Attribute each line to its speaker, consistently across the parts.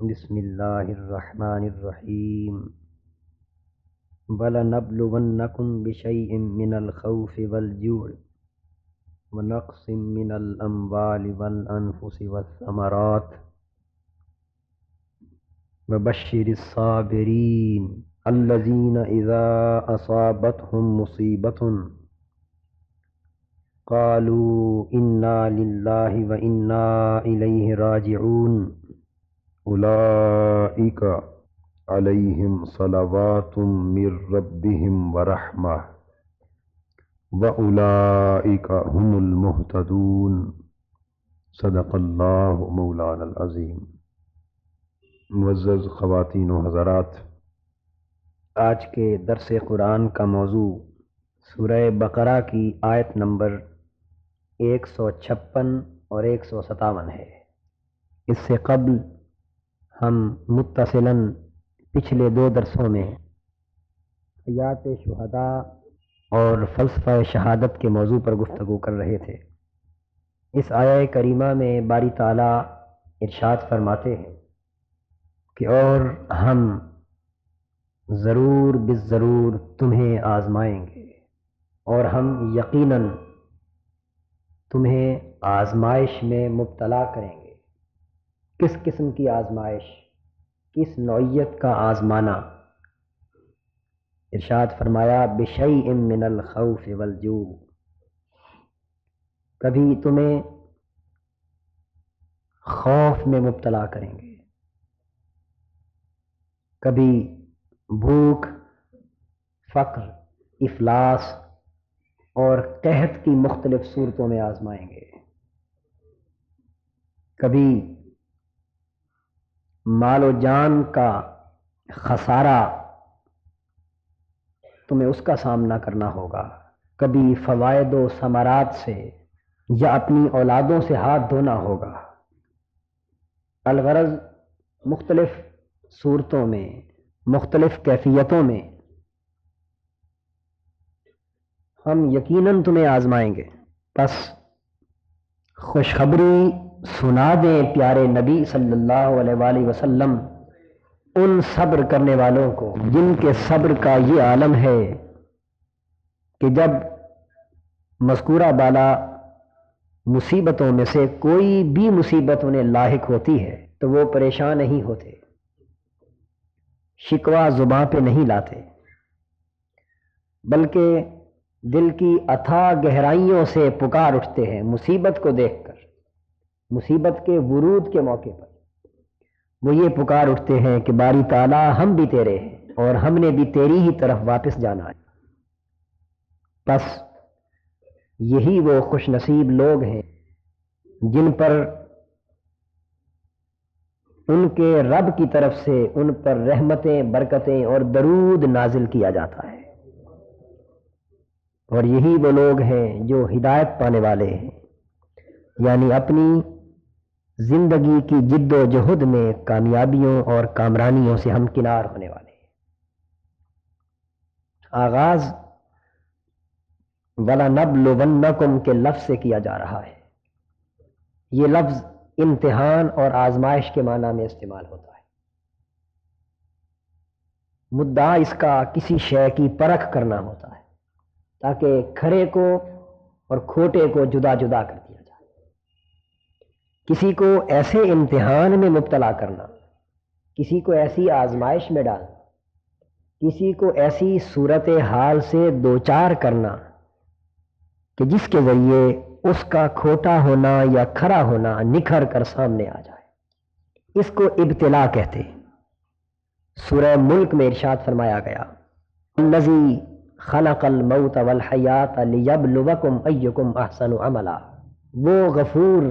Speaker 1: بسم اللہ الرحمن الرحیم وَلَنَبْلُوَنَّكُمْ بِشَيْءٍ مِّنَ الْخَوْفِ وَالْجُوعِ وَنَقْصٍ مِّنَ الْأَمْوَالِ وَالْأَنفُسِ وَالثَّمَرَاتِ وَبَشِّرِ الصَّابِرِينَ الَّذِينَ إِذَا أَصَابَتْهُم مُّصِيبَةٌ قَالُوا إِنَّا لِلَّهِ وَإِنَّا إِلَيْهِ رَاجِعُونَ أولئك عليهم صلوات من ربهم ورحمة وأولئك هم المهتدون صدق اللہ مولانا العظیم۔ معزز خواتین و حضرات، آج کے درس قرآن کا موضوع سورہ بقرہ کی آیت نمبر 156 اور 157 ہے۔ اس سے قبل ہم متصلاً پچھلے 2 درسوں میں حیات شہداء اور فلسفہ شہادت کے موضوع پر گفتگو کر رہے تھے۔ اس آیہ کریمہ میں باری تعالیٰ ارشاد فرماتے ہیں کہ اور ہم ضرور بالضرور تمہیں آزمائیں گے، اور ہم یقیناً تمہیں آزمائش میں مبتلا کریں گے۔ کس قسم کی آزمائش، کس نوعیت کا آزمانا؟ ارشاد فرمایا بشیء من الخوف والجوع، کبھی تمہیں خوف میں مبتلا کریں گے، کبھی بھوک، فقر، افلاس اور قحط کی مختلف صورتوں میں آزمائیں گے، کبھی مال و جان کا خسارہ تمہیں اس کا سامنا کرنا ہوگا، کبھی فوائد و ثمرات سے یا اپنی اولادوں سے ہاتھ دھونا ہوگا۔ الغرض مختلف صورتوں میں، مختلف کیفیتوں میں ہم یقیناً تمہیں آزمائیں گے۔ پس خوشخبری سنا دیں پیارے نبی صلی اللہ علیہ وآلہ وسلم ان صبر کرنے والوں کو جن کے صبر کا یہ عالم ہے کہ جب مذکورہ بالا مصیبتوں میں سے کوئی بھی مصیبت انہیں لاحق ہوتی ہے تو وہ پریشان نہیں ہوتے، شکوہ زباں پہ نہیں لاتے، بلکہ دل کی اتھاہ گہرائیوں سے پکار اٹھتے ہیں مصیبت کو دیکھ کر، مصیبت کے ورود کے موقع پر وہ یہ پکار اٹھتے ہیں کہ باری تعالیٰ ہم بھی تیرے ہیں اور ہم نے بھی تیری ہی طرف واپس جانا ہے۔ پس یہی وہ خوش نصیب لوگ ہیں جن پر ان کے رب کی طرف سے ان پر رحمتیں، برکتیں اور درود نازل کیا جاتا ہے، اور یہی وہ لوگ ہیں جو ہدایت پانے والے ہیں، یعنی اپنی زندگی کی جد و جہد میں کامیابیوں اور کامرانیوں سے ہمکنار ہونے والے ہیں۔ آغاز وَلَنَبْلُوَنَّكُمْ کے لفظ سے کیا جا رہا ہے۔ یہ لفظ امتحان اور آزمائش کے معنی میں استعمال ہوتا ہے۔ مدعا اس کا کسی شے کی پرکھ کرنا ہوتا ہے تاکہ کھرے کو اور کھوٹے کو جدا جدا کر دیا جائے۔ کسی کو ایسے امتحان میں مبتلا کرنا، کسی کو ایسی آزمائش میں ڈالنا، کسی کو ایسی صورت حال سے دوچار کرنا کہ جس کے ذریعے اس کا کھوٹا ہونا یا کھرا ہونا نکھر کر سامنے آ جائے، اس کو ابتلا کہتے ہیں۔ سورہ ملک میں ارشاد فرمایا گیا الذی خلق الموت والحیات لیبلوکم ایکم احسن عملا، وہ غفور،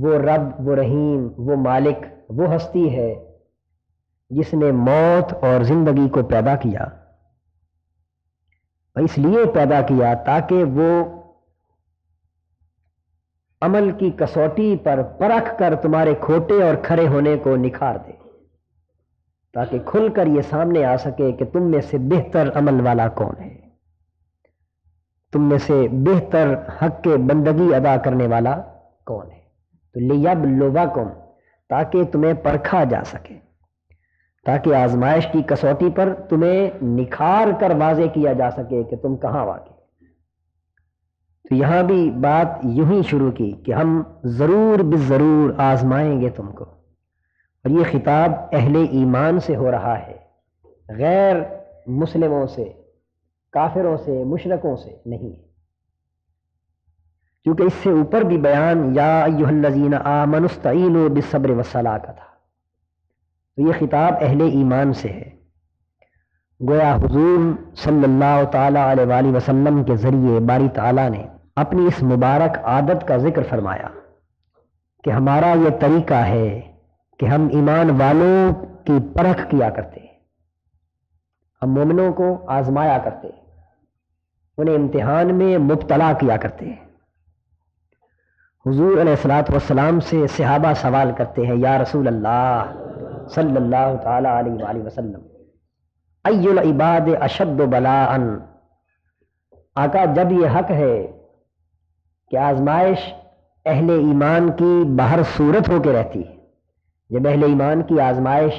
Speaker 1: وہ رب، وہ رحیم، وہ مالک، وہ ہستی ہے جس نے موت اور زندگی کو پیدا کیا، اس لیے پیدا کیا تاکہ وہ عمل کی کسوٹی پر پرکھ کر تمہارے کھوٹے اور کھرے ہونے کو نکھار دے، تاکہ کھل کر یہ سامنے آ سکے کہ تم میں سے بہتر عمل والا کون ہے، تم میں سے بہتر حق کے بندگی ادا کرنے والا کون ہے۔ تو لیبلوکم، تاکہ تمہیں پرکھا جا سکے، تاکہ آزمائش کی کسوٹی پر تمہیں نکھار کر واضح کیا جا سکے کہ تم کہاں واقع۔ تو یہاں بھی بات یوں ہی شروع کی کہ ہم ضرور بالضرور آزمائیں گے تم کو، اور یہ خطاب اہل ایمان سے ہو رہا ہے، غیر مسلموں سے، کافروں سے، مشرکوں سے نہیں، کیونکہ اس سے اوپر بھی بیان یا ایھا الذین آمنوا استعینوا بالصبر والصلاۃ کا تھا۔ تو یہ خطاب اہل ایمان سے ہے، گویا حضور صلی اللہ تعالی علیہ وآلہ وسلم کے ذریعے باری تعالیٰ نے اپنی اس مبارک عادت کا ذکر فرمایا کہ ہمارا یہ طریقہ ہے کہ ہم ایمان والوں کی پرکھ کیا کرتے ہیں، ہم مومنوں کو آزمایا کرتے ہیں، انہیں امتحان میں مبتلا کیا کرتے ہیں۔ حضور علیہ الصلوۃ والسلام سے صحابہ سوال کرتے ہیں، یا رسول اللہ صلی اللہ تعالی علیہ وآلہ وسلم، ای العباد اشد بلاء، آقا جب یہ حق ہے کہ آزمائش اہل ایمان کی بہر صورت ہو کے رہتی ہے، جب اہل ایمان کی آزمائش،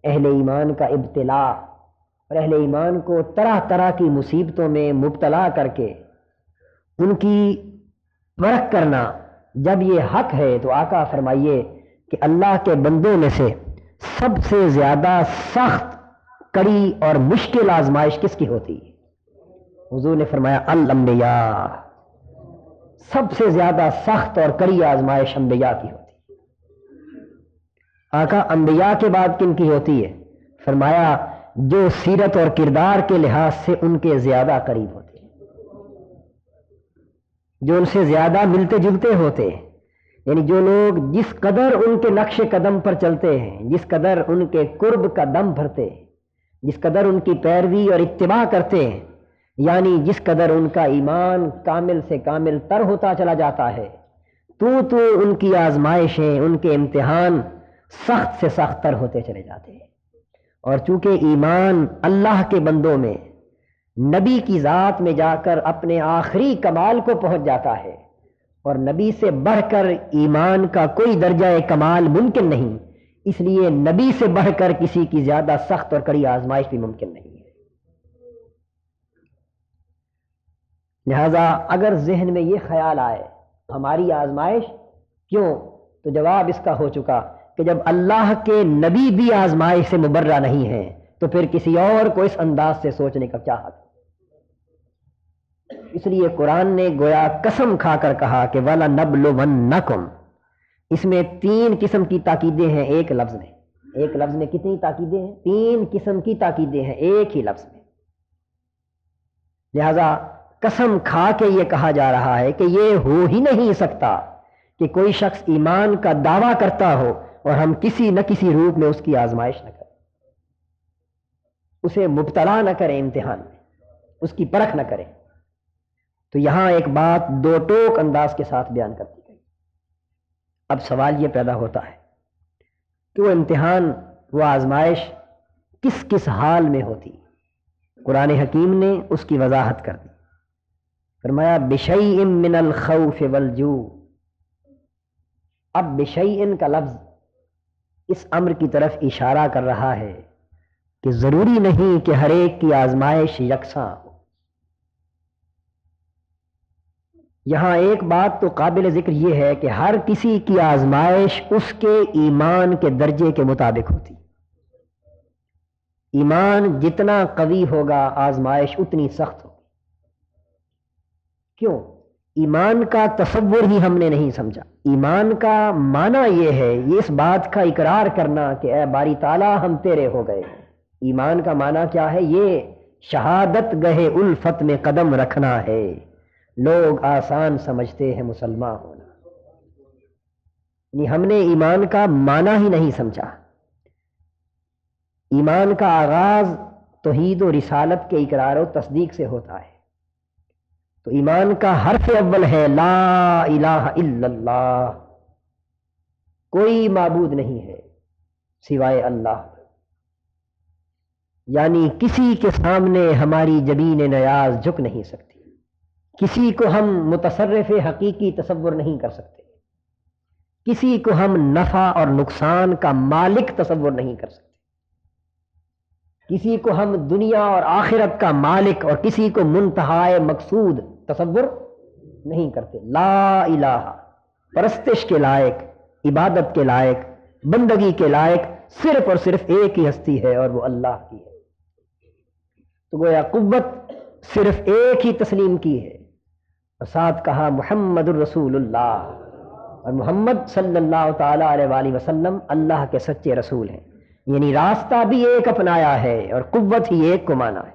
Speaker 1: اہل ایمان کا ابتلا اور اہل ایمان کو طرح طرح کی مصیبتوں میں مبتلا کر کے ان کی پرکھ کرنا جب یہ حق ہے، تو آقا فرمائیے کہ اللہ کے بندوں میں سے سب سے زیادہ سخت، کڑی اور مشکل آزمائش کس کی ہوتی ہے؟ حضور نے فرمایا الانبیاء، سب سے زیادہ سخت اور کڑی آزمائش انبیاء کی ہوتی ہے۔ آقا انبیاء کے بعد کن کی ہوتی ہے؟ فرمایا جو سیرت اور کردار کے لحاظ سے ان کے زیادہ قریب ہوتے ہیں، جو ان سے زیادہ ملتے جلتے ہوتے ہیں، یعنی جو لوگ جس قدر ان کے نقش قدم پر چلتے ہیں، جس قدر ان کے قرب کا دم بھرتے ہیں، جس قدر ان کی پیروی اور اتباع کرتے ہیں، یعنی جس قدر ان کا ایمان کامل سے کامل تر ہوتا چلا جاتا ہے، تو ان کی آزمائشیں، ان کے امتحان سخت سے سخت تر ہوتے چلے جاتے ہیں۔ اور چونکہ ایمان اللہ کے بندوں میں نبی کی ذات میں جا کر اپنے آخری کمال کو پہنچ جاتا ہے، اور نبی سے بڑھ کر ایمان کا کوئی درجہ کمال ممکن نہیں، اس لیے نبی سے بڑھ کر کسی کی زیادہ سخت اور کڑی آزمائش بھی ممکن نہیں ہے۔ لہذا اگر ذہن میں یہ خیال آئے ہماری آزمائش کیوں، تو جواب اس کا ہو چکا کہ جب اللہ کے نبی بھی آزمائش سے مبرہ نہیں ہیں، تو پھر کسی اور کو اس انداز سے سوچنے کا کیا حق؟ اس لیے قرآن نے گویا قسم کھا کر کہا کہ وَلَنَبْلُوَنَّكُمْ، اس میں 3 قسم کی تاکیدیں ہیں ایک لفظ میں۔ ایک لفظ میں کتنی تاکیدیں ہیں؟ 3 قسم کی تاکیدیں ہیں ایک ہی لفظ میں۔ لہذا قسم کھا کے یہ کہا جا رہا ہے کہ یہ ہو ہی نہیں سکتا کہ کوئی شخص ایمان کا دعویٰ کرتا ہو اور ہم کسی نہ کسی روپ میں اس کی آزمائش نہ کریں، اسے مبتلا نہ کریں امتحان میں، اس کی پرکھ نہ کریں۔ تو یہاں ایک بات 2 ٹوک انداز کے ساتھ بیان کر دی گئی۔ اب سوال یہ پیدا ہوتا ہے کہ وہ امتحان، وہ آزمائش کس کس حال میں ہوتی؟ قرآن حکیم نے اس کی وضاحت کر دی، فرمایا بشیء من الخوف والجوع۔ اب بشیء کا لفظ اس امر کی طرف اشارہ کر رہا ہے کہ ضروری نہیں کہ ہر ایک کی آزمائش یکساں ہو۔ یہاں ایک بات تو قابل ذکر یہ ہے کہ ہر کسی کی آزمائش اس کے ایمان کے درجے کے مطابق ہوتی۔ ایمان جتنا قوی ہوگا آزمائش اتنی سخت ہوگی۔ کیوں؟ ایمان کا تصور ہی ہم نے نہیں سمجھا۔ ایمان کا معنی یہ ہے، یہ اس بات کا اقرار کرنا کہ اے باری تعالیٰ ہم تیرے ہو گئے۔ ایمان کا معنی کیا ہے؟ یہ شہادت گہے الفت میں قدم رکھنا ہے۔ لوگ آسان سمجھتے ہیں مسلمان ہونا، یعنی ہم نے ایمان کا معنی ہی نہیں سمجھا۔ ایمان کا آغاز توحید و رسالت کے اقرار و تصدیق سے ہوتا ہے۔ تو ایمان کا حرف اول ہے لا الہ الا اللہ، کوئی معبود نہیں ہے سوائے اللہ، یعنی کسی کے سامنے ہماری جبین نیاز جھک نہیں سکتی، کسی کو ہم متصرف حقیقی تصور نہیں کر سکتے، کسی کو ہم نفع اور نقصان کا مالک تصور نہیں کر سکتے۔ کسی کو ہم دنیا اور آخرت کا مالک اور کسی کو منتہائے مقصود تصور نہیں کرتے۔ لا الہ، پرستش کے لائق، عبادت کے لائق، بندگی کے لائق صرف اور صرف ایک ہی ہستی ہے اور وہ اللہ کی ہے۔ تو گویا قوت صرف ایک ہی تسلیم کی ہے، اور ساتھ کہا محمد الرسول اللہ، اور محمد صلی اللہ تعالی علیہ وآلہ وسلم اللہ کے سچے رسول ہیں، یعنی راستہ بھی ایک اپنایا ہے اور قوت ہی ایک کو مانا ہے۔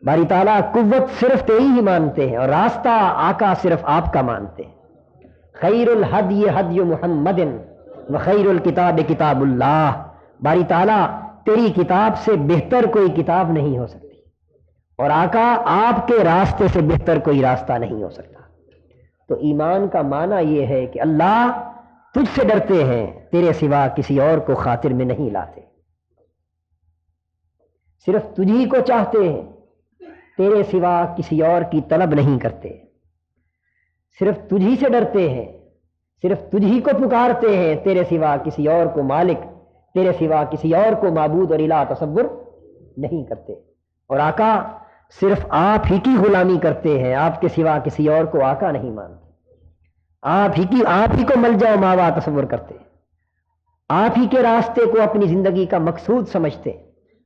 Speaker 1: باری تعالیٰ قوت صرف تیری ہی مانتے ہیں اور راستہ آقا صرف آپ کا مانتے ہیں۔ خیر الہدی ہدی محمد وخیر الکتاب کتاب اللہ، باری تعالیٰ تیری کتاب سے بہتر کوئی کتاب نہیں ہو سکتی، اور آقا آپ کے راستے سے بہتر کوئی راستہ نہیں ہو سکتا۔ تو ایمان کا معنی یہ ہے کہ اللہ تجھ سے ڈرتے ہیں، تیرے سوا کسی اور کو خاطر میں نہیں لاتے، صرف تجھی کو چاہتے ہیں، تیرے سوا کسی اور کی طلب نہیں کرتے، صرف تجھی سے ڈرتے ہیں، صرف تجھی کو پکارتے ہیں، تیرے سوا کسی اور کو مالک، تیرے سوا کسی اور کو معبود اور الہ تصور نہیں کرتے، اور آقا صرف آپ ہی کی غلامی کرتے ہیں، آپ کے سوا کسی اور کو آقا نہیں مانتے، آپ ہی کو ملجا و ماوا تصور کرتے، آپ ہی کے راستے کو اپنی زندگی کا مقصود سمجھتے،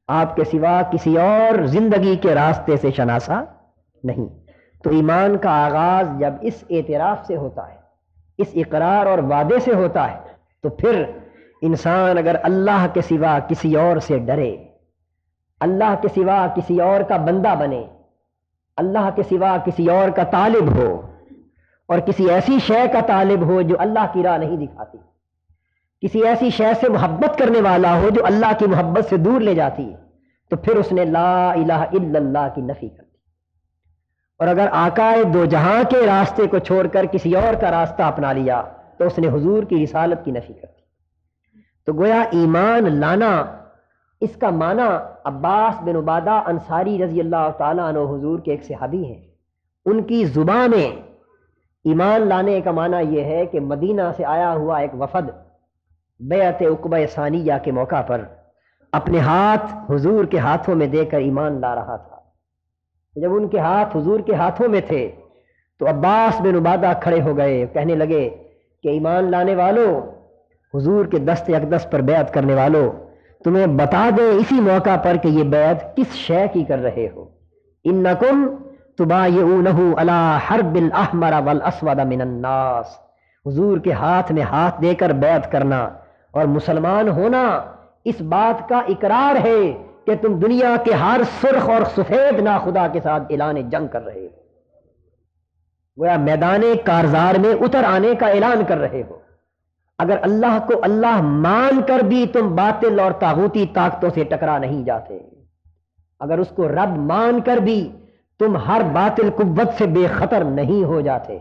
Speaker 1: آپ کے سوا کسی اور زندگی کے راستے سے شناسا نہیں۔ تو ایمان کا آغاز جب اس اعتراف سے ہوتا ہے، اس اقرار اور وعدے سے ہوتا ہے، تو پھر انسان اگر اللہ کے سوا کسی اور سے ڈرے، اللہ کے سوا کسی اور کا بندہ بنے، اللہ کے سوا کسی اور کا طالب ہو، اور کسی ایسی شے کا طالب ہو جو اللہ کی راہ نہیں دکھاتی، کسی ایسی شے سے محبت کرنے والا ہو جو اللہ کی محبت سے دور لے جاتی ہے، تو پھر اس نے لا الہ الا اللہ کی نفی کر دی۔ اور اگر آقا دو جہاں کے راستے کو چھوڑ کر کسی اور کا راستہ اپنا لیا تو اس نے حضور کی رسالت کی نفی کر دی۔ تو گویا ایمان لانا، اس کا معنی عباس بن عبادہ انصاری رضی اللہ تعالیٰ عنہ حضور کے ایک صحابی ہیں، ان کی زبان میں ایمان لانے کا معنی یہ ہے کہ مدینہ سے آیا ہوا ایک وفد بیعت عقبہ ثانیہ کے موقع پر اپنے ہاتھ حضور کے ہاتھوں میں دے کر ایمان لا رہا تھا۔ جب ان کے ہاتھ حضور کے ہاتھوں میں تھے تو عباس بن عبادہ کھڑے ہو گئے، کہنے لگے کہ ایمان لانے والوں، حضور کے دست اقدس پر بیعت کرنے والوں، تمہیں بتا دیں اسی موقع پر کہ یہ بیعت کس شے کی کر رہے ہو۔ انکم تبایعونہ علی حرب الاحمر والاسود من الناس، حضور کے ہاتھ میں ہاتھ دے کر بیعت کرنا اور مسلمان ہونا اس بات کا اقرار ہے کہ تم دنیا کے ہر سرخ اور سفید ناخدا کے ساتھ اعلان جنگ کر رہے ہو، گویا میدان کارزار میں اتر آنے کا اعلان کر رہے ہو۔ اگر اللہ کو اللہ مان کر بھی تم باطل اور طاغوتی طاقتوں سے ٹکرا نہیں جاتے، اگر اس کو رب مان کر بھی تم ہر باطل قوت سے بے خطر نہیں ہو جاتے،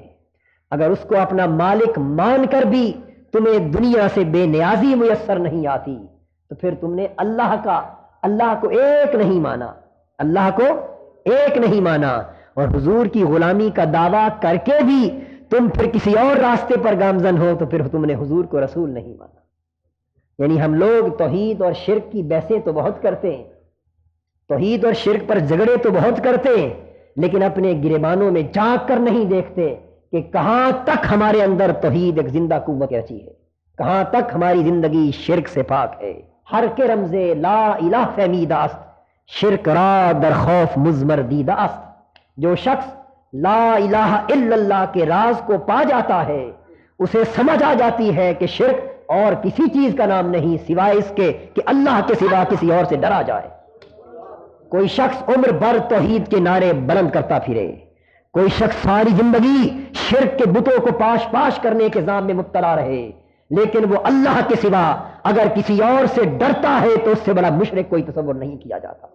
Speaker 1: اگر اس کو اپنا مالک مان کر بھی تمہیں دنیا سے بے نیازی میسر نہیں آتی، تو پھر تم نے اللہ کو ایک نہیں مانا، اللہ کو ایک نہیں مانا، اور حضور کی غلامی کا دعویٰ کر کے بھی تم پھر کسی اور راستے پر گامزن ہو تو پھر تم نے حضور کو رسول نہیں مانا۔ یعنی ہم لوگ توحید اور شرک کی بحثیں تو بہت کرتے ہیں، توحید اور شرک پر جھگڑے تو بہت کرتے ہیں، لیکن اپنے گریبانوں میں جھانک کر نہیں دیکھتے کہ کہاں تک ہمارے اندر توحید ایک زندہ قوت رچی ہے، کہاں تک ہماری زندگی شرک سے پاک ہے۔ ہر کے رمزے لا الہ فہمیدہ است، شرک را در خوف مزمر دیدہ است۔ جو شخص لا الہ الا اللہ کے راز کو پا جاتا ہے، اسے سمجھ آ جاتی ہے کہ شرک اور کسی چیز کا نام نہیں سوائے اس کے کہ اللہ کے سوا کسی اور سے ڈرا جائے۔ کوئی شخص عمر بھر توحید کے نعرے بلند کرتا پھرے، کوئی شخص ساری زندگی شرک کے بتوں کو پاش پاش کرنے کے ذام میں مبتلا رہے، لیکن وہ اللہ کے سوا اگر کسی اور سے ڈرتا ہے تو اس سے بڑا مشرک کوئی تصور نہیں کیا جاتا۔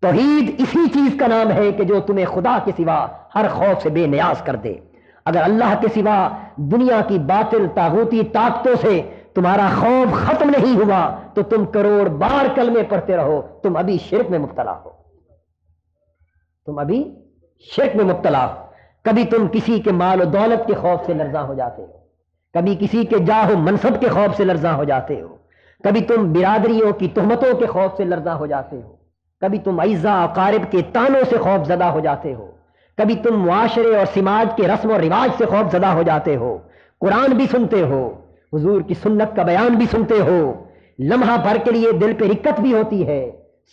Speaker 1: توحید اسی چیز کا نام ہے کہ جو تمہیں خدا کے سوا ہر خوف سے بے نیاز کر دے۔ اگر اللہ کے سوا دنیا کی باطل طاغوتی طاقتوں سے تمہارا خوف ختم نہیں ہوا تو تم کروڑ بار کلمے پڑھتے رہو، تم ابھی شرک میں مبتلا ہو، تم ابھی شرک میں مبتلا ہو۔ کبھی تم کسی کے مال و دولت کے خوف سے لرزاں ہو جاتے ہو، کبھی کسی کے جاہ و منصب کے خوف سے لرزاں ہو جاتے ہو، کبھی تم برادریوں کی تہمتوں کے خوف سے لرزاں ہو جاتے ہو، کبھی تم اعزاء اقارب کے طعنوں سے خوف زدہ ہو جاتے ہو، کبھی تم معاشرے اور سماج کے رسم و رواج سے خوف زدہ ہو جاتے ہو، قرآن بھی سنتے ہو، حضور کی سنت کا بیان بھی سنتے ہو، لمحہ بھر کے لیے دل پہ رکت بھی ہوتی ہے،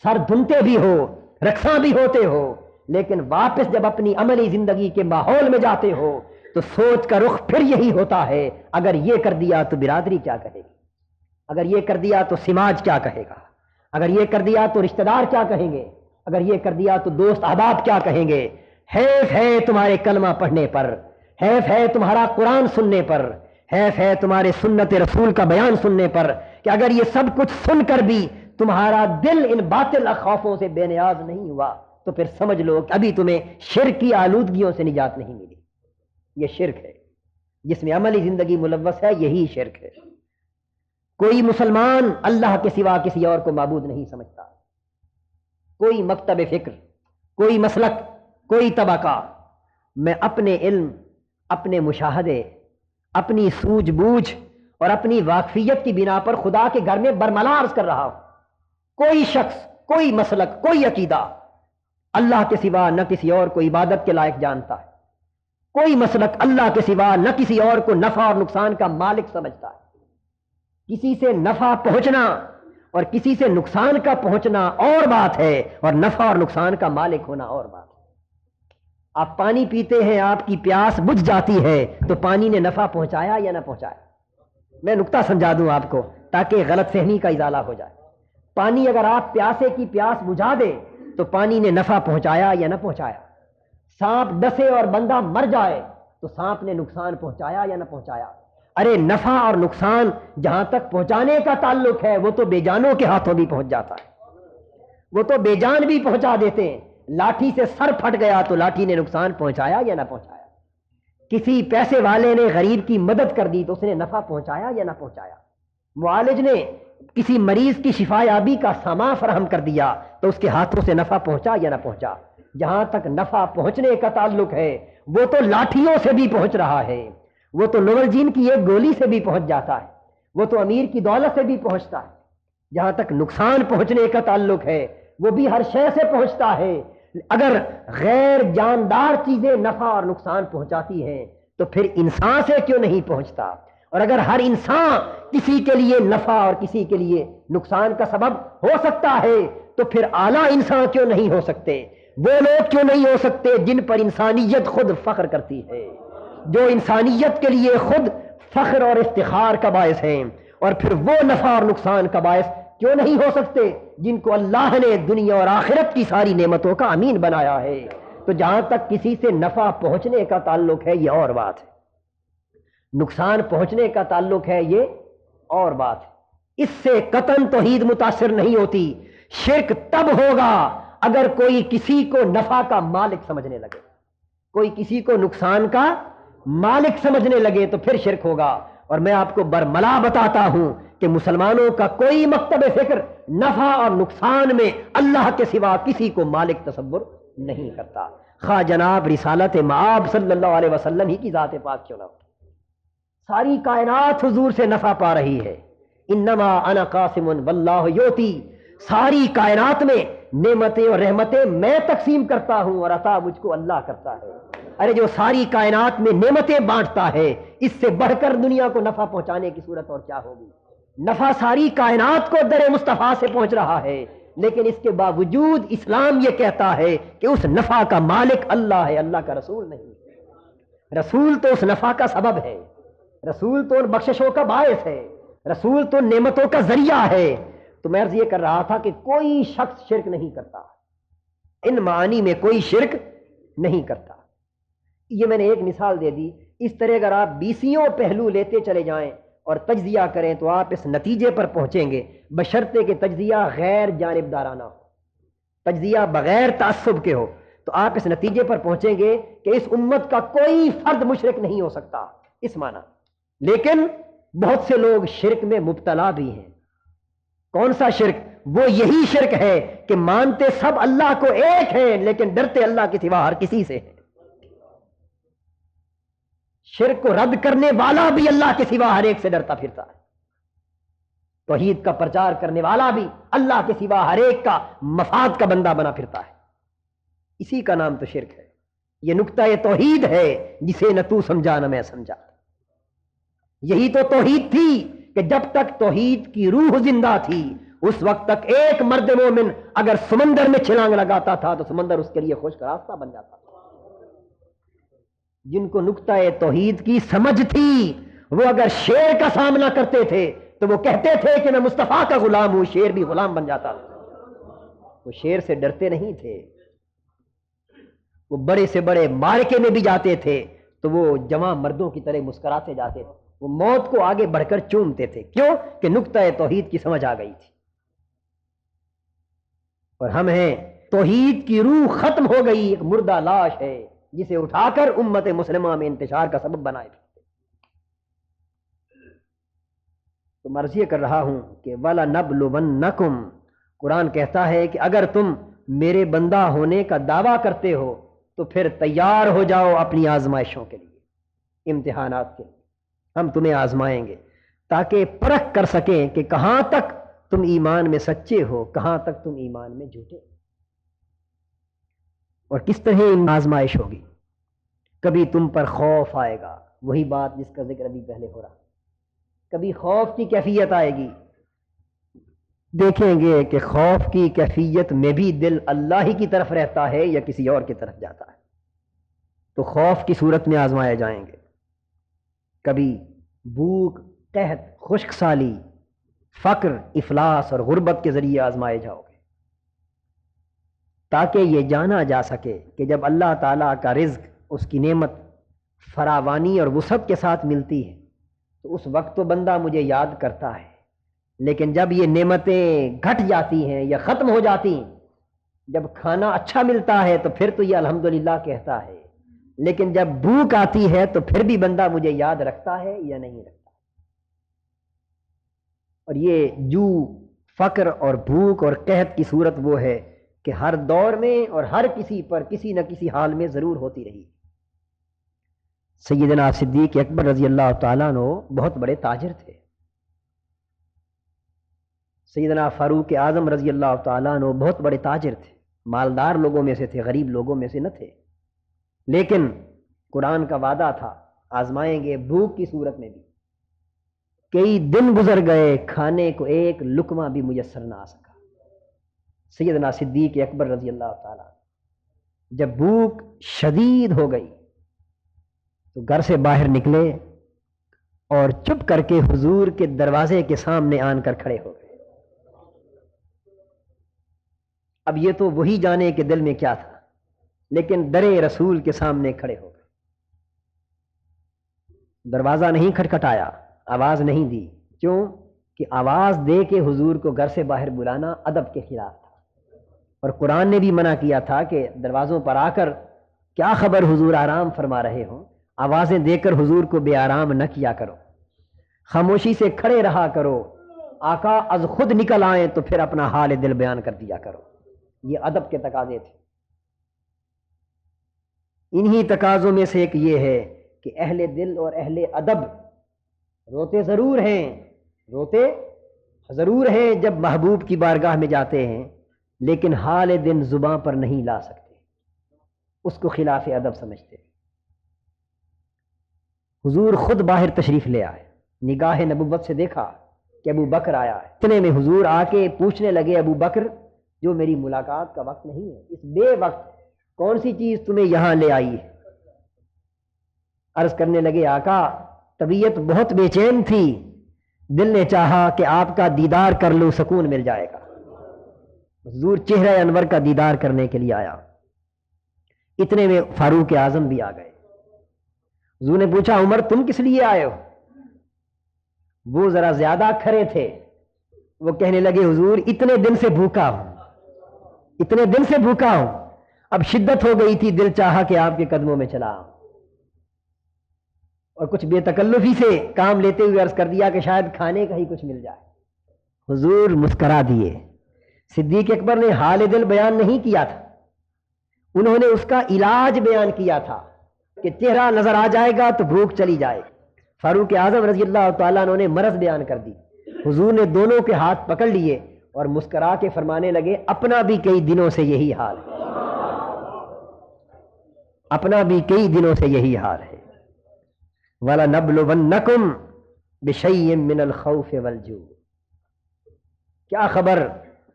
Speaker 1: سر دھنتے بھی ہو، رقصاں بھی ہوتے ہو، لیکن واپس جب اپنی عملی زندگی کے ماحول میں جاتے ہو تو سوچ کا رخ پھر یہی ہوتا ہے، اگر یہ کر دیا تو برادری کیا کہے گی، اگر یہ کر دیا تو سماج کیا کہے گا، اگر یہ کر دیا تو رشتہ دار کیا کہیں گے، اگر یہ کر دیا تو دوست احباب کیا کہیں گے۔ حیف ہے تمہارے کلمہ پڑھنے پر، حیف ہے تمہارا قرآن سننے پر، حیف ہے تمہارے سنت رسول کا بیان سننے پر کہ اگر یہ سب کچھ سن کر بھی تمہارا دل ان باطل خوفوں سے بے نیاز نہیں ہوا تو پھر سمجھ لو کہ ابھی تمہیں شرک کی آلودگیوں سے نجات نہیں ملی۔ یہ شرک ہے، جس میں عملی زندگی ملوث ہے، یہی شرک ہے۔ کوئی مسلمان اللہ کے سوا کسی اور کو معبود نہیں سمجھتا، کوئی مکتب فکر، کوئی مسلک، کوئی طبقہ۔ میں اپنے علم، اپنے مشاہدے، اپنی سوجھ بوجھ اور اپنی واقفیت کی بنا پر خدا کے گھر میں برملا عرض کر رہا ہوں، کوئی شخص، کوئی مسلک، کوئی عقیدہ اللہ کے سوا نہ کسی اور کو عبادت کے لائق جانتا ہے، کوئی مسلک اللہ کے سوا نہ کسی اور کو نفع اور نقصان کا مالک سمجھتا ہے۔ کسی سے نفع پہنچنا اور کسی سے نقصان کا پہنچنا اور بات ہے، اور نفع اور نقصان کا مالک ہونا اور بات ہے۔ آپ پانی پیتے ہیں، آپ کی پیاس بجھ جاتی ہے تو پانی نے نفع پہنچایا یا نہ پہنچایا؟ میں نقطہ سمجھا دوں آپ کو تاکہ غلط فہمی کا ازالہ ہو جائے۔ پانی اگر آپ پیاسے کی پیاس بجھا دے تو پانی نے نفع پہنچایا یا نہ پہنچایا؟ سانپ ڈسے اور بندہ مر جائے تو سانپ نے نقصان پہنچایا یا نہ پہنچایا؟ ارے نفع اور نقصان جہاں تک پہنچانے کا تعلق ہے وہ تو بے جانوں کے ہاتھوں بھی پہنچ جاتا ہے، وہ تو بے جان بھی پہنچا دیتے ہیں۔ لاٹھی سے سر پھٹ گیا تو لاٹھی نے نقصان پہنچایا یا نہ پہنچایا؟ کسی پیسے والے نے غریب کی مدد کر دی تو اس نے نفع پہنچایا یا نہ پہنچایا؟ معالج نے کسی مریض کی شفا یابی کا سامان فراہم کر دیا تو اس کے ہاتھوں سے نفع پہنچا یا نہ پہنچا؟ جہاں تک نفع پہنچنے کا تعلق ہے وہ تو لاٹھیوں سے بھی پہنچ رہا ہے، وہ تو نوالجین کی ایک گولی سے بھی پہنچ جاتا ہے، وہ تو امیر کی دولت سے بھی پہنچتا ہے۔ جہاں تک نقصان پہنچنے کا تعلق ہے وہ بھی ہر شے سے پہنچتا ہے۔ اگر غیر جاندار چیزیں نفع اور نقصان پہنچاتی ہیں تو پھر انسان سے کیوں نہیں پہنچتا؟ اور اگر ہر انسان کسی کے لیے نفع اور کسی کے لیے نقصان کا سبب ہو سکتا ہے تو پھر اعلیٰ انسان کیوں نہیں ہو سکتے؟ وہ لوگ کیوں نہیں ہو سکتے جن پر انسانیت خود فخر کرتی ہے، جو انسانیت کے لیے خود فخر اور افتخار کا باعث ہیں؟ اور پھر وہ نفع اور نقصان کا باعث کیوں نہیں ہو سکتے جن کو اللہ نے دنیا اور آخرت کی ساری نعمتوں کا امین بنایا ہے؟ تو جہاں تک کسی سے نفع پہنچنے کا تعلق ہے یہ اور بات ہے، نقصان پہنچنے کا تعلق ہے یہ اور بات ہے۔ اس سے قطعاً توحید متاثر نہیں ہوتی۔ شرک تب ہوگا اگر کوئی کسی کو نفع کا مالک سمجھنے لگے، کوئی کسی کو نقصان کا مالک سمجھنے لگے تو پھر شرک ہوگا۔ اور میں آپ کو برملا بتاتا ہوں کہ مسلمانوں کا کوئی مکتب فکر نفع اور نقصان میں اللہ کے سوا کسی کو مالک تصور نہیں کرتا، خواہ جناب رسالت مآب صلی اللہ علیہ وسلم ہی کی ذات پاک کیوں نہ ہو۔ ساری کائنات حضور سے نفع پا رہی ہے، انما انا قاسم واللہ یوتی، ساری کائنات میں نعمتیں اور رحمتیں میں تقسیم کرتا ہوں اور عطا مجھ کو اللہ کرتا ہے۔ ارے جو ساری کائنات میں نعمتیں بانٹتا ہے اس سے بڑھ کر دنیا کو نفع پہنچانے کی صورت اور کیا ہوگی؟ نفع ساری کائنات کو در مصطفیٰ سے پہنچ رہا ہے، لیکن اس کے باوجود اسلام یہ کہتا ہے کہ اس نفع کا مالک اللہ ہے، اللہ کا رسول نہیں۔ رسول تو اس نفع کا سبب ہے، رسول تو ان بخششوں کا باعث ہے، رسول تو نعمتوں کا ذریعہ ہے۔ تو میں عرض یہ کر رہا تھا کہ کوئی شخص شرک نہیں کرتا، ان معانی میں کوئی شرک نہیں کرتا۔ یہ میں نے ایک مثال دے دی۔ اس طرح اگر آپ بیسیوں پہلو لیتے چلے جائیں اور تجزیہ کریں تو آپ اس نتیجے پر پہنچیں گے، بشرطے کہ تجزیہ غیر جانبدارانہ ہو، تجزیہ بغیر تعصب کے ہو، تو آپ اس نتیجے پر پہنچیں گے کہ اس امت کا کوئی فرد مشرک نہیں ہو سکتا اس معنی۔ لیکن بہت سے لوگ شرک میں مبتلا بھی ہیں۔ کون سا شرک؟ وہ یہی شرک ہے کہ مانتے سب اللہ کو ایک ہیں لیکن ڈرتے اللہ کے سوا ہر کسی سے ہیں۔ شرک کو رد کرنے والا بھی اللہ کے سوا ہر ایک سے ڈرتا پھرتا ہے۔ توحید کا پرچار کرنے والا بھی اللہ کے سوا ہر ایک کا مفاد کا بندہ بنا پھرتا ہے. اسی کا نام تو شرک ہے. یہ نقطہ توحید ہے جسے نہ تو سمجھا نہ میں سمجھا. یہی تو توحید تھی کہ جب تک توحید کی روح زندہ تھی اس وقت تک ایک مرد مومن اگر سمندر میں چھلانگ لگاتا تھا تو سمندر اس کے لیے خشک راستہ بن جاتا تھا. جن کو نقطہ توحید کی سمجھ تھی وہ اگر شیر کا سامنا کرتے تھے تو وہ کہتے تھے کہ میں مصطفیٰ کا غلام ہوں. شیر بھی غلام بن جاتا تھا. وہ شیر سے ڈرتے نہیں تھے. وہ بڑے سے بڑے مارکے میں بھی جاتے تھے تو وہ جوان مردوں کی طرح مسکراتے جاتے تھے. وہ موت کو آگے بڑھ کر چومتے تھے. کیوں کہ نقطہ توحید کی سمجھ آ گئی تھی. اور ہم ہیں توحید کی روح ختم ہو گئی، ایک مردہ لاش ہے جسے اٹھا کر امت مسلمہ میں انتشار کا سبب بنائے. تو مرضی کر رہا ہوں کہ وَلَنَبْلُوَنَّكُمْ، قرآن کہتا ہے کہ اگر تم میرے بندہ ہونے کا دعویٰ کرتے ہو تو پھر تیار ہو جاؤ اپنی آزمائشوں کے لیے، امتحانات کے لیے. ہم تمہیں آزمائیں گے تاکہ پرکھ کر سکیں کہ کہاں تک تم ایمان میں سچے ہو، کہاں تک تم ایمان میں جھوٹے. اور کس طرح آزمائش ہوگی؟ کبھی تم پر خوف آئے گا، وہی بات جس کا ذکر ابھی پہلے ہو رہا. کبھی خوف کی کیفیت آئے گی. دیکھیں گے کہ خوف کی کیفیت میں بھی دل اللہ ہی کی طرف رہتا ہے یا کسی اور کی طرف جاتا ہے. تو خوف کی صورت میں آزمائے جائیں گے. کبھی بھوک، قحط، خشک سالی، فقر، افلاس اور غربت کے ذریعے آزمائے جاؤ گے، تاکہ یہ جانا جا سکے کہ جب اللہ تعالیٰ کا رزق، اس کی نعمت فراوانی اور وسعت کے ساتھ ملتی ہے تو اس وقت تو بندہ مجھے یاد کرتا ہے، لیکن جب یہ نعمتیں گھٹ جاتی ہیں یا ختم ہو جاتی ہیں، جب کھانا اچھا ملتا ہے تو پھر تو یہ الحمدللہ کہتا ہے، لیکن جب بھوک آتی ہے تو پھر بھی بندہ مجھے یاد رکھتا ہے یا نہیں رکھتا. اور یہ جو فقر اور بھوک اور قحط کی صورت وہ ہے کہ ہر دور میں اور ہر کسی پر کسی نہ کسی حال میں ضرور ہوتی رہی. سیدنا صدیق اکبر رضی اللہ تعالیٰ عنہ بہت بڑے تاجر تھے. سیدنا فاروق اعظم رضی اللہ تعالیٰ عنہ بہت بڑے تاجر تھے، مالدار لوگوں میں سے تھے، غریب لوگوں میں سے نہ تھے. لیکن قرآن کا وعدہ تھا آزمائیں گے بھوک کی صورت میں بھی. کئی دن گزر گئے، کھانے کو ایک لقمہ بھی میسر نہ آ سکا. سیدنا صدیق اکبر رضی اللہ تعالیٰ جب بھوک شدید ہو گئی تو گھر سے باہر نکلے اور چپ کر کے حضور کے دروازے کے سامنے آن کر کھڑے ہو گئے. اب یہ تو وہی جانے کہ دل میں کیا تھا، لیکن در رسول کے سامنے کھڑے ہو گئے. دروازہ نہیں کھٹکھٹایا، آواز نہیں دی. کیوں کہ آواز دے کے حضور کو گھر سے باہر بلانا ادب کے خلاف تھا، اور قرآن نے بھی منع کیا تھا کہ دروازوں پر آ کر کیا خبر حضور آرام فرما رہے ہوں، آوازیں دے کر حضور کو بے آرام نہ کیا کرو، خاموشی سے کھڑے رہا کرو. آقا از خود نکل آئیں تو پھر اپنا حال دل بیان کر دیا کرو. یہ ادب کے تقاضے تھے. انہی تقاضوں میں سے ایک یہ ہے کہ اہل دل اور اہل ادب روتے ضرور ہیں، روتے ضرور ہیں جب محبوب کی بارگاہ میں جاتے ہیں، لیکن حال دل زباں پر نہیں لا سکتے، اس کو خلاف ادب سمجھتے. حضور خود باہر تشریف لے آئے، نگاہ نبوت سے دیکھا کہ ابو بکر آیا ہے. اتنے میں حضور آ کے پوچھنے لگے ابو بکر جو میری ملاقات کا وقت نہیں ہے، اس بے وقت کون سی چیز تمہیں یہاں لے آئی ہے؟ عرض کرنے لگے آقا طبیعت بہت بے چین تھی، دل نے چاہا کہ آپ کا دیدار کر لوں، سکون مل جائے گا. حضور چہرہ انور کا دیدار کرنے کے لیے آیا. اتنے میں فاروق اعظم بھی آ گئے. حضور نے پوچھا عمر تم کس لیے آئے ہو؟ وہ ذرا زیادہ کھڑے تھے. وہ کہنے لگے حضور اتنے دن سے بھوکا ہوں، اتنے دن سے بھوکا ہوں، اب شدت ہو گئی تھی، دل چاہا کہ آپ کے قدموں میں چلا آؤں. اور کچھ بے تکلفی سے کام لیتے ہوئے عرض کر دیا کہ شاید کھانے کا ہی کچھ مل جائے. حضور مسکرا دیے. صدیق اکبر نے حال دل بیان نہیں کیا تھا، انہوں نے اس کا علاج بیان کیا تھا کہ چہرہ نظر آ جائے گا تو بھوک چلی جائے. فاروق اعظم رضی اللہ تعالیٰ عنہ نے مرض بیان کر دی. حضور نے دونوں کے ہاتھ پکڑ لیے اور مسکرا کے فرمانے لگے اپنا بھی کئی دنوں سے یہی حال ہے، اپنا بھی کئی دنوں سے یہی حال ہے۔ وَلَنَبْلُوَنَّكُمْ بِشَيْءٍ مِّنَ الْخَوْفِ وَالْجُوعِ، کیا خبر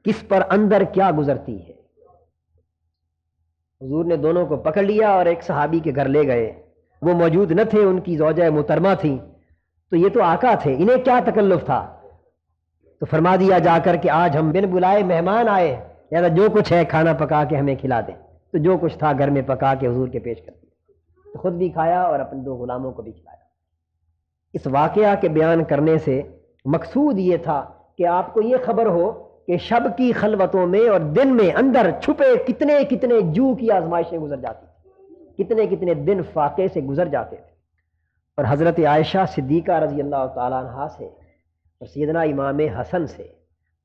Speaker 1: کس پر اندر کیا گزرتی ہے۔ حضور نے دونوں کو پکڑ لیا اور ایک صحابی کے گھر لے گئے، وہ موجود نہ تھے، ان کی زوجہ محترمہ تھی، تو یہ تو آقا تھے، انہیں کیا تکلف تھا، تو فرما دیا جا کر کہ آج ہم بن بلائے مہمان آئے، لہذا جو کچھ ہے کھانا پکا کے ہمیں کھلا دیں، تو جو کچھ تھا گھر میں پکا کے حضور کے پیش کر دیا، تو خود بھی کھایا اور اپنے دو غلاموں کو بھی کھلایا۔ اس واقعہ کے بیان کرنے سے مقصود یہ تھا کہ آپ کو یہ خبر ہو کہ شب کی خلوتوں میں اور دن میں اندر چھپے کتنے کتنے جو کی آزمائشیں گزر جاتی تھیں، کتنے کتنے دن فاقے سے گزر جاتے تھے۔ اور حضرت عائشہ صدیقہ رضی اللہ تعالیٰ عنہا سے اور سیدنا امام حسن سے،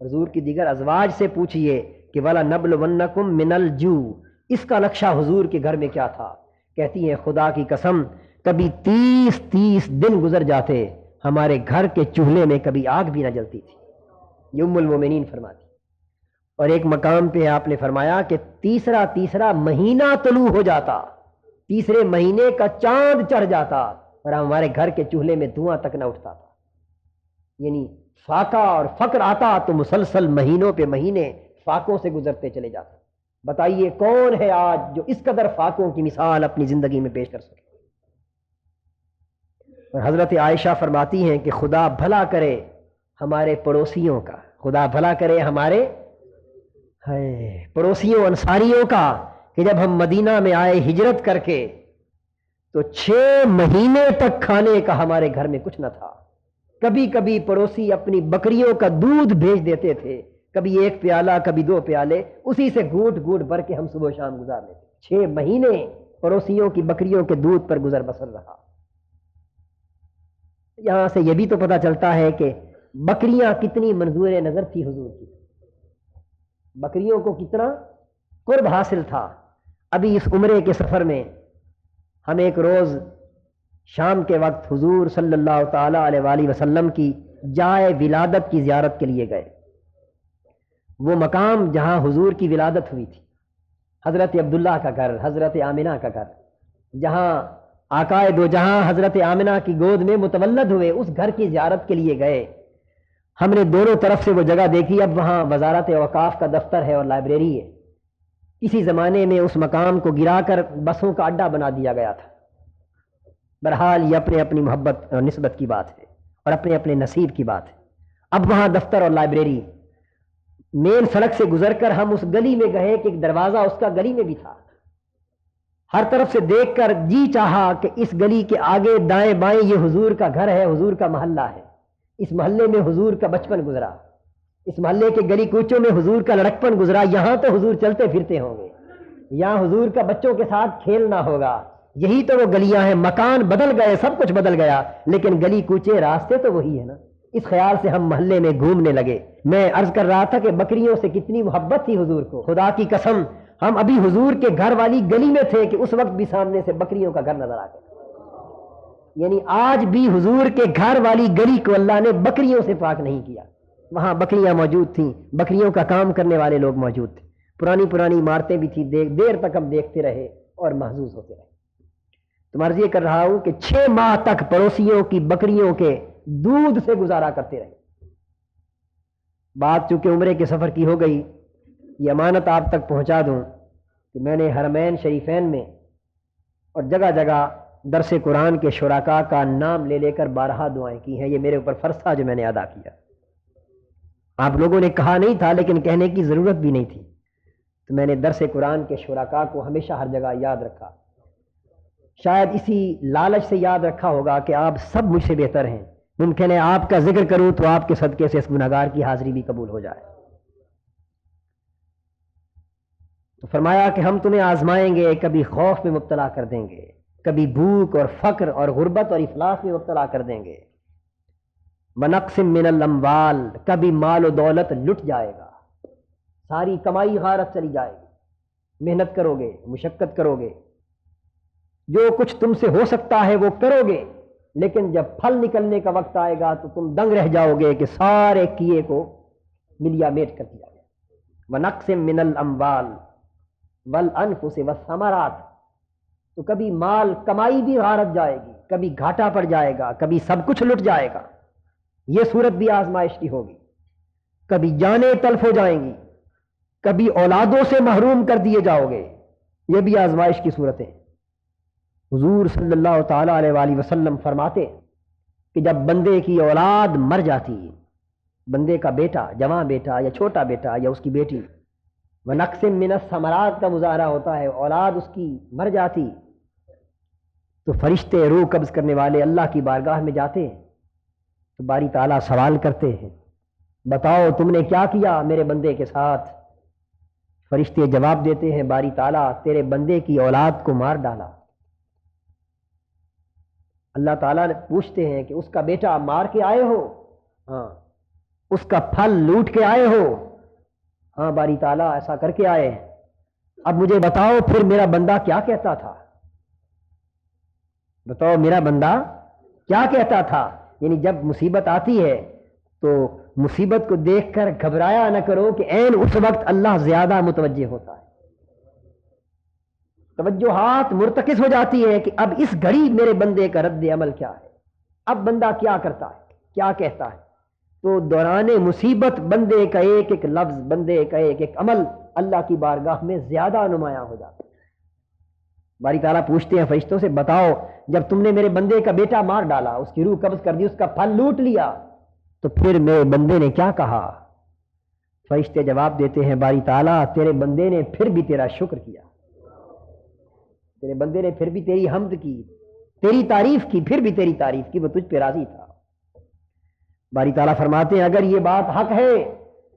Speaker 1: حضور کی دیگر ازواج سے پوچھئے کہ وَلَنَبْلُوَنَّكُمْ مِنَ الْجُوعِ، اس کا نقشہ حضور کے گھر میں کیا تھا؟ کہتی ہیں خدا کی قسم کبھی 30 دن گزر جاتے ہمارے گھر کے چولہے میں کبھی آگ بھی نہ جلتی تھی، یہ ام المومنین فرماتی۔ اور ایک مقام پہ آپ نے فرمایا کہ تیسرا مہینہ طلوع ہو جاتا، تیسرے مہینے کا چاند چڑھ جاتا اور ہمارے گھر کے چولہے میں دھواں تک نہ اٹھتا تھا، یعنی فاقہ اور فقر آتا تو مسلسل مہینوں پہ مہینے فاقوں سے گزرتے چلے جاتے۔ بتائیے کون ہے آج جو اس قدر فاقوں کی مثال اپنی زندگی میں پیش کر سکے؟ اور حضرت عائشہ فرماتی ہیں کہ خدا بھلا کرے ہمارے پڑوسیوں کا، خدا بھلا کرے ہمارے پڑوسیوں انصاریوں کا، کہ جب ہم مدینہ میں آئے ہجرت کر کے تو 6 مہینے تک کھانے کا ہمارے گھر میں کچھ نہ تھا۔ کبھی کبھی پڑوسی اپنی بکریوں کا دودھ بھیج دیتے تھے، کبھی 1 پیالہ کبھی 2 پیالے، اسی سے گھوٹ گھوٹ بھر کے ہم صبح و شام گزار لیتے۔ 6 مہینے پڑوسیوں کی بکریوں کے دودھ پر گزر بسر رہا۔ یہاں سے یہ بھی تو پتہ چلتا ہے کہ بکریاں کتنی منظور نظر تھی حضور کی، بکریوں کو کتنا قرب حاصل تھا۔ ابھی اس عمرے کے سفر میں ہم ایک روز شام کے وقت حضور صلی اللہ تعالی علیہ وآلہ وسلم کی جائے ولادت کی زیارت کے لیے گئے، وہ مقام جہاں حضور کی ولادت ہوئی تھی، حضرت عبداللہ کا گھر، حضرت آمنہ کا گھر، جہاں آقا دو جہاں حضرت آمنہ کی گود میں متولد ہوئے، اس گھر کی زیارت کے لیے گئے۔ ہم نے دونوں طرف سے وہ جگہ دیکھی، اب وہاں وزارت اوقاف کا دفتر ہے اور لائبریری ہے۔ کسی زمانے میں اس مقام کو گرا کر بسوں کا اڈا بنا دیا گیا تھا۔ بہرحال یہ اپنے اپنی محبت اور نسبت کی بات ہے اور اپنے اپنے نصیب کی بات ہے۔ اب وہاں دفتر اور لائبریری، مین سڑک سے گزر کر ہم اس گلی میں گئے کہ ایک دروازہ اس کا گلی میں بھی تھا۔ ہر طرف سے دیکھ کر جی چاہا کہ اس گلی کے آگے دائیں بائیں یہ حضور کا گھر ہے، حضور کا محلہ ہے، اس محلے میں حضور کا بچپن گزرا، اس محلے کے گلی کوچوں میں حضور کا لڑکپن گزرا، یہاں تو حضور چلتے پھرتے ہوں گے، یہاں حضور کا بچوں کے ساتھ کھیلنا ہوگا، یہی تو وہ گلیاں ہیں۔ مکان بدل گئے، سب کچھ بدل گیا، لیکن گلی کوچے راستے تو وہی ہے نا۔ اس خیال سے ہم محلے میں گھومنے لگے۔ میں عرض کر رہا تھا کہ بکریوں سے کتنی محبت تھی حضور کو، خدا کی قسم ہم ابھی حضور کے گھر والی گلی میں تھے کہ اس وقت بھی سامنے سے بکریوں کا گھر نظر آ گیا، یعنی آج بھی حضور کے گھر والی گلی کو اللہ نے بکریوں سے پاک نہیں کیا۔ وہاں بکریاں موجود تھیں، بکریوں کا کام کرنے والے لوگ موجود تھے، پرانی عمارتیں بھی تھیں، دیر تک ہم دیکھتے رہے اور محظوظ ہوتے رہے۔ تو میں عرض یہ کر رہا ہوں کہ 6 ماہ تک پڑوسیوں کی بکریوں کے دودھ سے گزارا کرتے رہے۔ بات چونکہ عمرے کے سفر کی ہو گئی، یہ امانت آپ تک پہنچا دوں کہ میں نے حرمین شریفین میں اور جگہ جگہ درس قرآن کے شرکاء کا نام لے لے کر 12 دعائیں کی ہیں۔ یہ میرے اوپر فرض تھا جو میں نے ادا کیا۔ آپ لوگوں نے کہا نہیں تھا لیکن کہنے کی ضرورت بھی نہیں تھی، تو میں نے درس قرآن کے شرکاء کو ہمیشہ ہر جگہ یاد رکھا۔ شاید اسی لالچ سے یاد رکھا ہوگا کہ آپ سب مجھ سے بہتر ہیں، ممکن ہے آپ کا ذکر کروں تو آپ کے صدقے سے اس گنہگار کی حاضری بھی قبول ہو جائے۔ تو فرمایا کہ ہم تمہیں آزمائیں گے، کبھی خوف میں مبتلا کر دیں گے، کبھی بھوک اور فقر اور غربت اور افلاس میں مبتلا کر دیں گے، بنقص من الاموال، کبھی مال و دولت لٹ جائے گا، ساری کمائی غارت چلی جائے گی، محنت کرو گے، مشقت کرو گے، جو کچھ تم سے ہو سکتا ہے وہ کرو گے، لیکن جب پھل نکلنے کا وقت آئے گا تو تم دنگ رہ جاؤ گے کہ سارے کیے کو ملیا میٹ کر دیا گیا. وَنَقْسٍ مِّنَ الْأَمْوَالِ وَالْأَنفُسِ وَالثَّمَرَاتِ. تو کبھی مال کمائی بھی غارت جائے گی، کبھی گھاٹا پڑ جائے گا، کبھی سب کچھ لٹ جائے گا. یہ صورت بھی آزمائش کی ہوگی. کبھی جانیں تلف ہو جائیں گی، کبھی اولادوں سے محروم کر دیے جاؤ گے. یہ بھی آزمائش کی صورتیں. حضور صلی اللہ تعالی علیہ وآلہ وسلم فرماتے کہ جب بندے کی اولاد مر جاتی، بندے کا بیٹا، جوان بیٹا یا چھوٹا بیٹا یا اس کی بیٹی، وَنَقْسٍ مِّنَ الثَّمَرَاتِ کا مظاہرہ ہوتا ہے، اولاد اس کی مر جاتی تو فرشتے روح قبض کرنے والے اللہ کی بارگاہ میں جاتے ہیں تو باری تعالیٰ سوال کرتے ہیں، بتاؤ تم نے کیا کیا میرے بندے کے ساتھ؟ فرشتے جواب دیتے ہیں، باری تعالیٰ تیرے بندے کی اولاد کو مار ڈالا. اللہ تعالیٰ نے پوچھتے ہیں کہ اس کا بیٹا مار کے آئے ہو؟ ہاں. اس کا پھل لوٹ کے آئے ہو؟ ہاں باری تعالیٰ ایسا کر کے آئے. اب مجھے بتاؤ پھر میرا بندہ کیا کہتا تھا؟ بتاؤ میرا بندہ کیا کہتا تھا؟ یعنی جب مصیبت آتی ہے تو مصیبت کو دیکھ کر گھبرایا نہ کرو کہ عین اس وقت اللہ زیادہ متوجہ ہوتا ہے. توجہات مرتکز ہو جاتی ہے کہ اب اس گھڑی میرے بندے کا رد عمل کیا ہے، اب بندہ کیا کرتا ہے، کیا کہتا ہے. تو دوران مصیبت بندے کا ایک ایک لفظ، بندے کا ایک ایک عمل اللہ کی بارگاہ میں زیادہ نمایاں ہو جاتا ہے. باری تعالیٰ پوچھتے ہیں فرشتوں سے، بتاؤ جب تم نے میرے بندے کا بیٹا مار ڈالا، اس کی روح قبض کر دی، اس کا پھل لوٹ لیا، تو پھر میرے بندے نے کیا کہا؟ فرشتے جواب دیتے ہیں، باری تعالیٰ تیرے بندے نے پھر بھی تیرا شکر کیا، تیرے بندے نے پھر بھی تیری حمد کی، تیری تعریف کی، پھر بھی تیری تعریف کی، وہ تجھ پہ راضی تھا. باری تعالیٰ فرماتے ہیں اگر یہ بات حق ہے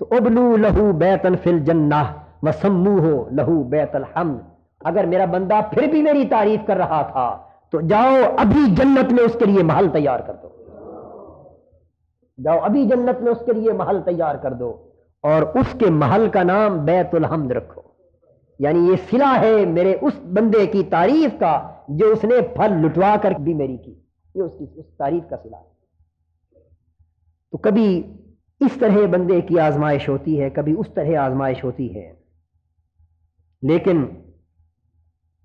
Speaker 1: تو ابنو لہو بیتن فی الجنہ وسموہ لہو بیت الحمد. اگر میرا بندہ پھر بھی میری تعریف کر رہا تھا تو جاؤ ابھی جنت میں اس کے لیے محل تیار کر دو، جاؤ ابھی جنت میں اس کے لیے محل تیار کر دو اور اس کے محل کا نام بیت الحمد رکھو. یعنی یہ صلہ ہے میرے اس بندے کی تعریف کا جو اس نے پھل لٹوا کر بھی میری کی، یہ اس تعریف کا صلہ ہے. تو کبھی اس طرح بندے کی آزمائش ہوتی ہے، کبھی اس طرح آزمائش ہوتی ہے، لیکن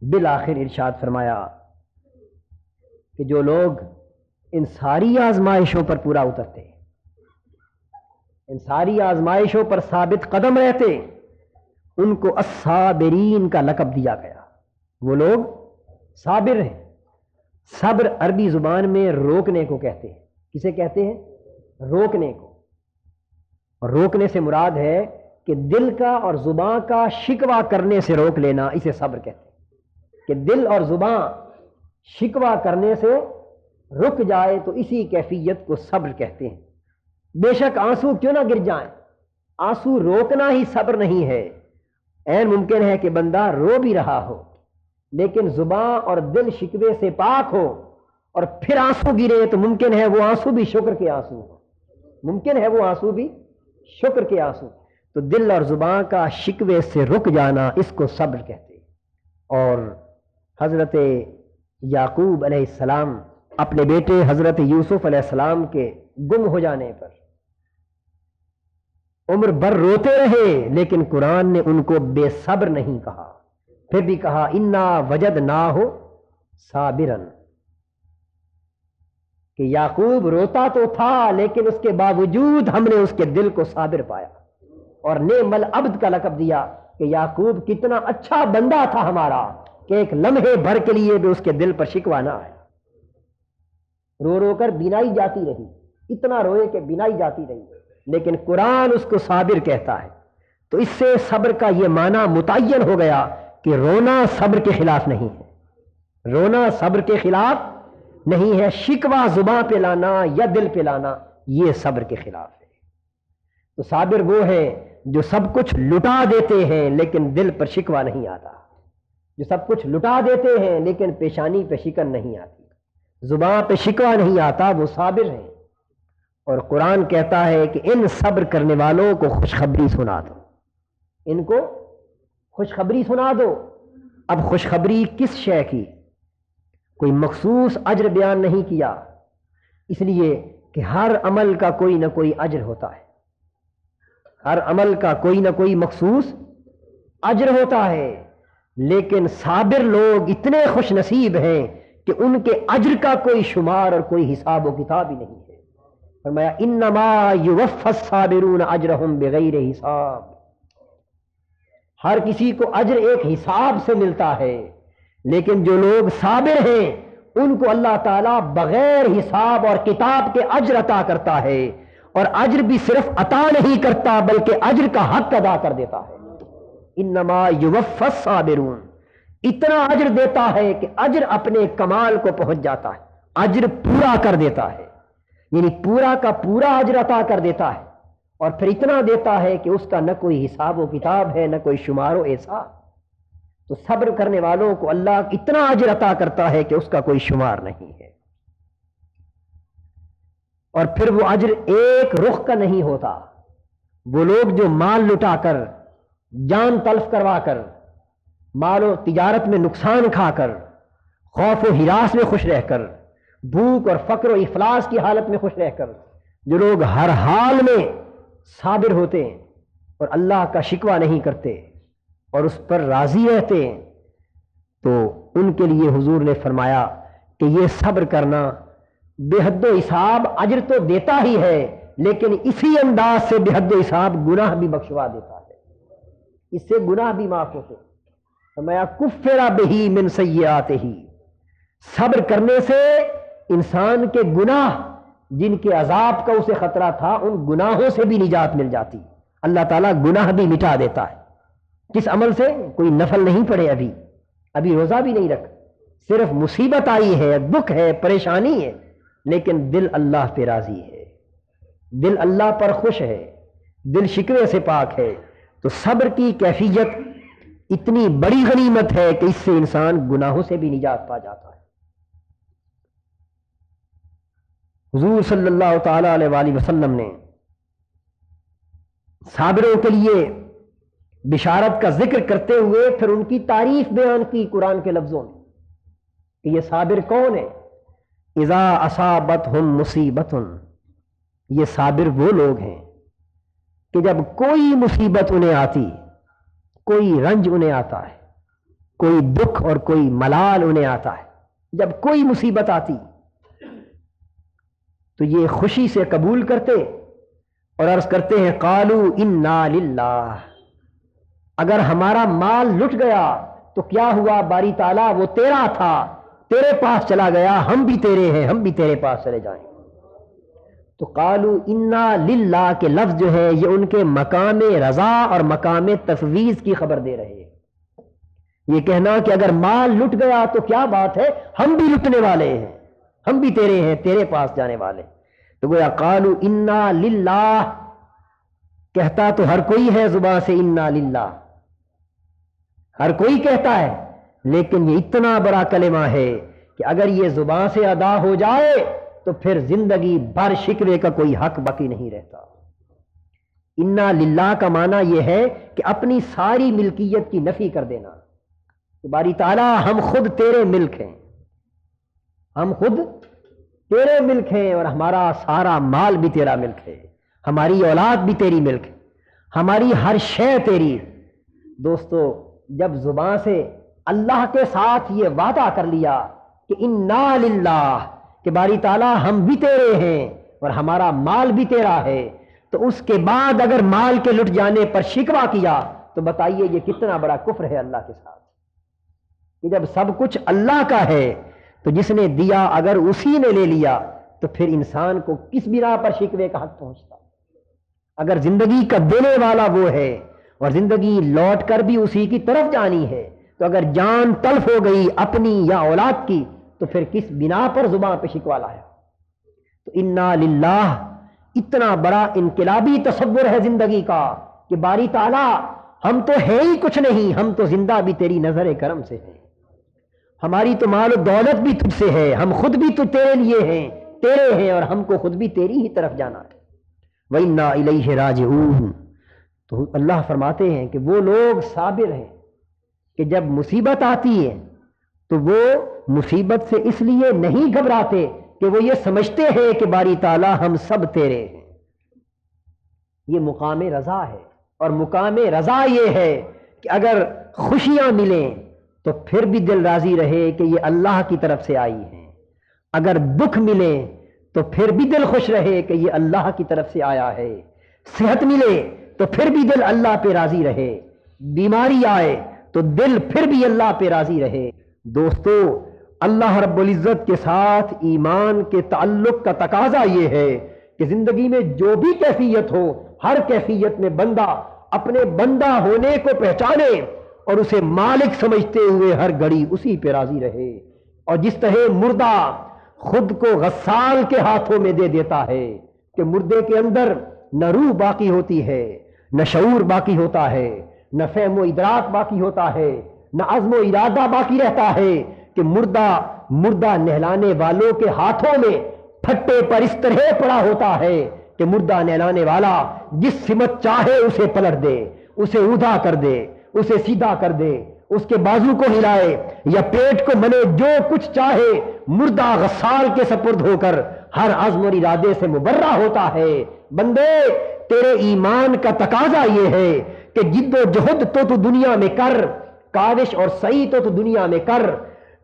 Speaker 1: بالآخر ارشاد فرمایا کہ جو لوگ ان ساری آزمائشوں پر پورا اترتے، ان ساری آزمائشوں پر ثابت قدم رہتے، ان کو الصابرین کا لقب دیا گیا. وہ لوگ صابر ہیں. صبر عربی زبان میں روکنے کو کہتے ہیں. کسے کہتے ہیں؟ روکنے کو. اور روکنے سے مراد ہے کہ دل کا اور زبان کا شکوہ کرنے سے روک لینا، اسے صبر کہتے ہیں. کہ دل اور زبان شکوہ کرنے سے رک جائے تو اسی کیفیت کو صبر کہتے ہیں. بے شک آنسو کیوں نہ گر جائیں، آنسو روکنا ہی صبر نہیں ہے. عین ممکن ہے کہ بندہ رو بھی رہا ہو لیکن زبان اور دل شکوے سے پاک ہو اور پھر آنسو گرے تو ممکن ہے وہ آنسو بھی شکر کے آنسو ہو، ممکن ہے وہ آنسو بھی شکر کے آنسو. تو دل اور زبان کا شکوے سے رک جانا اس کو صبر کہتے ہیں. اور حضرت یعقوب علیہ السلام اپنے بیٹے حضرت یوسف علیہ السلام کے گم ہو جانے پر عمر بھر روتے رہے، لیکن قرآن نے ان کو بے صبر نہیں کہا، پھر بھی کہا انا وجدناہ صابرن. کہ یعقوب روتا تو تھا لیکن اس کے باوجود ہم نے اس کے دل کو صابر پایا اور نعم العبد کا لقب دیا کہ یعقوب کتنا اچھا بندہ تھا ہمارا کہ ایک لمحے بھر کے لیے بھی اس کے دل پر شکوہ نہ آیا. رو رو کر بینائی جاتی رہی، اتنا روئے کہ بینائی جاتی رہی، لیکن قرآن اس کو صابر کہتا ہے. تو اس سے صبر کا یہ معنی متعین ہو گیا کہ رونا صبر کے خلاف نہیں ہے، رونا صبر کے خلاف نہیں ہے. شکوہ زباں پہ لانا یا دل پہ لانا یہ صبر کے خلاف ہے. تو صابر وہ ہے جو سب کچھ لٹا دیتے ہیں لیکن دل پر شکوہ نہیں آتا، جو سب کچھ لٹا دیتے ہیں لیکن پیشانی پہ شکن نہیں آتی، زباں پہ شکوہ نہیں آتا، وہ صابر ہیں. اور قرآن کہتا ہے کہ ان صبر کرنے والوں کو خوشخبری سنا دو، ان کو خوشخبری سنا دو. اب خوشخبری کس شے کی؟ کوئی مخصوص اجر بیان نہیں کیا، اس لیے کہ ہر عمل کا کوئی نہ کوئی اجر ہوتا ہے، ہر عمل کا کوئی نہ کوئی مخصوص اجر ہوتا ہے، لیکن صابر لوگ اتنے خوش نصیب ہیں کہ ان کے اجر کا کوئی شمار اور کوئی حساب و کتاب ہی نہیں ہے۔ فرمایا انما یوفی الصابرون اجرہم بغیر حساب، ہر کسی کو اجر ایک حساب سے ملتا ہے، لیکن جو لوگ صابر ہیں ان کو اللہ تعالیٰ بغیر حساب اور کتاب کے اجر عطا کرتا ہے، اور اجر بھی صرف عطا نہیں کرتا بلکہ اجر کا حق ادا کر دیتا ہے۔ انما یوفی الصابرون، اتنا اجر دیتا ہے کہ اجر اپنے کمال کو پہنچ جاتا ہے، اجر پورا کر دیتا ہے، یعنی پورا کا پورا اجر عطا کر دیتا ہے، اور پھر اتنا دیتا ہے کہ اس کا نہ کوئی حساب و کتاب ہے نہ کوئی شمار و احساب۔ تو صبر کرنے والوں کو اللہ اتنا اجر عطا کرتا ہے کہ اس کا کوئی شمار نہیں ہے، اور پھر وہ اجر ایک رخ کا نہیں ہوتا۔ وہ لوگ جو مال لٹا کر، جان تلف کروا کر، مال و تجارت میں نقصان کھا کر، خوف و ہراس میں خوش رہ کر، بھوک اور فقر و افلاس کی حالت میں خوش رہ کر، جو لوگ ہر حال میں صابر ہوتے ہیں اور اللہ کا شکوہ نہیں کرتے اور اس پر راضی رہتے ہیں، تو ان کے لیے حضور نے فرمایا کہ یہ صبر کرنا بے حد و حساب اجر تو دیتا ہی ہے، لیکن اسی انداز سے بے حد و حساب گناہ بھی بخشوا دیتا ہے، اس سے گناہ بھی معاف ہوتے۔ فرمایا کفر بہ من سیئاتہ، صبر کرنے سے انسان کے گناہ جن کے عذاب کا اسے خطرہ تھا ان گناہوں سے بھی نجات مل جاتی، اللہ تعالیٰ گناہ بھی مٹا دیتا ہے۔ کس عمل سے؟ کوئی نفل نہیں پڑے، ابھی روزہ بھی نہیں رکھ، صرف مصیبت آئی ہے، دکھ ہے، پریشانی ہے، لیکن دل اللہ پہ راضی ہے، دل اللہ پر خوش ہے، دل شکوے سے پاک ہے، تو صبر کی کیفیت اتنی بڑی غنیمت ہے کہ اس سے انسان گناہوں سے بھی نجات پا جاتا ہے۔ حضور صلی اللہ تعالی علیہ وآلہ وسلم نے صابروں کے لیے بشارت کا ذکر کرتے ہوئے پھر ان کی تعریف بیان کی قرآن کے لفظوں میں کہ یہ صابر کون ہے؟ اذا اصابتہم مصیبت، یہ صابر وہ لوگ ہیں کہ جب کوئی مصیبت انہیں آتی، کوئی رنج انہیں آتا ہے، کوئی دکھ اور کوئی ملال انہیں آتا ہے، جب کوئی مصیبت آتی تو یہ خوشی سے قبول کرتے اور عرض کرتے ہیں قالوا انا للہ، اگر ہمارا مال لٹ گیا تو کیا ہوا باری تعالیٰ، وہ تیرا تھا، تیرے پاس چلا گیا، ہم بھی تیرے ہیں، ہم بھی تیرے پاس چلے جائیں۔ تو قالوا انا للہ کے لفظ جو ہے یہ ان کے مقام رضا اور مقام تفویض کی خبر دے رہے ہیں۔ یہ کہنا کہ اگر مال لٹ گیا تو کیا بات ہے، ہم بھی لٹنے والے ہیں، ہم بھی تیرے ہیں، تیرے پاس جانے والے۔ تو گویا قالوا انا للہ، کہتا تو ہر کوئی ہے زبان سے انا للہ، ہر کوئی کہتا ہے، لیکن یہ اتنا بڑا کلمہ ہے کہ اگر یہ زبان سے ادا ہو جائے تو پھر زندگی بھر شکوے کا کوئی حق باقی نہیں رہتا۔ انا للہ کا معنی یہ ہے کہ اپنی ساری ملکیت کی نفی کر دینا کہ باری تعالیٰ ہم خود تیرے ملک ہیں، ہم خود تیرے ملک ہیں، اور ہمارا سارا مال بھی تیرا ملک ہے، ہماری اولاد بھی تیری ملک ہے، ہماری ہر شے تیری۔ دوستو جب زبان سے اللہ کے ساتھ یہ وعدہ کر لیا کہ انا للہ، کہ باری تعالیٰ ہم بھی تیرے ہیں اور ہمارا مال بھی تیرا ہے، تو اس کے بعد اگر مال کے لٹ جانے پر شکوہ کیا تو بتائیے یہ کتنا بڑا کفر ہے اللہ کے ساتھ، کہ جب سب کچھ اللہ کا ہے تو جس نے دیا اگر اسی نے لے لیا تو پھر انسان کو کس بنا پر شکوے کا حق پہنچتا؟ اگر زندگی کا دینے والا وہ ہے اور زندگی لوٹ کر بھی اسی کی طرف جانی ہے، تو اگر جان تلف ہو گئی اپنی یا اولاد کی تو پھر کس بنا پر زبان پہ شکوہ لایا؟ تو انا للہ اتنا بڑا انقلابی تصور ہے زندگی کا کہ باری تعالیٰ ہم تو ہے ہی کچھ نہیں، ہم تو زندہ بھی تیری نظر کرم سے ہیں، ہماری تو مال و دولت بھی تجھ سے ہے، ہم خود بھی تو تیرے لیے ہیں، تیرے ہیں، اور ہم کو خود بھی تیری ہی طرف جانا ہے۔ وَإِنَّا إِلَيْهِ رَاجِعُونَ، تو اللہ فرماتے ہیں کہ وہ لوگ صابر ہیں کہ جب مصیبت آتی ہے تو وہ مصیبت سے اس لیے نہیں گھبراتے کہ وہ یہ سمجھتے ہیں کہ باری تعالیٰ ہم سب تیرے ہیں۔ یہ مقام رضا ہے، اور مقام رضا یہ ہے کہ اگر خوشیاں ملیں تو پھر بھی دل راضی رہے کہ یہ اللہ کی طرف سے آئی ہیں، اگر دکھ ملے تو پھر بھی دل خوش رہے کہ یہ اللہ کی طرف سے آیا ہے، صحت ملے تو پھر بھی دل اللہ پہ راضی رہے، بیماری آئے تو دل پھر بھی اللہ پہ راضی رہے۔ دوستو، اللہ رب العزت کے ساتھ ایمان کے تعلق کا تقاضا یہ ہے کہ زندگی میں جو بھی کیفیت ہو، ہر کیفیت میں بندہ اپنے بندہ ہونے کو پہچانے اور اسے مالک سمجھتے ہوئے ہر گھڑی اسی پہ راضی رہے۔ اور جس طرح مردہ خود کو غسال کے ہاتھوں میں دے دیتا ہے کہ مردے کے اندر نہ روح باقی ہوتی ہے، نہ شعور باقی ہوتا ہے، نہ فہم و ادراک باقی ہوتا ہے، نہ عزم و ارادہ باقی رہتا ہے، کہ مردہ نہلانے والوں کے ہاتھوں میں پھٹے پر اس طرح پڑا ہوتا ہے کہ مردہ نہلانے والا جس سمت چاہے اسے پلٹ دے، اسے اودھا کر دے، اسے سیدھا کر دے، اس کے بازو کو ہلائے یا پیٹ کو ملے، جو کچھ چاہے مردہ غسال کے سپرد ہو کر ہر عزم اور ارادے سے مبرہ ہوتا ہے۔ بندے، تیرے ایمان کا تقاضا یہ ہے کہ جد و جہد تو دنیا میں کر، کاوش اور سعی تو دنیا میں کر،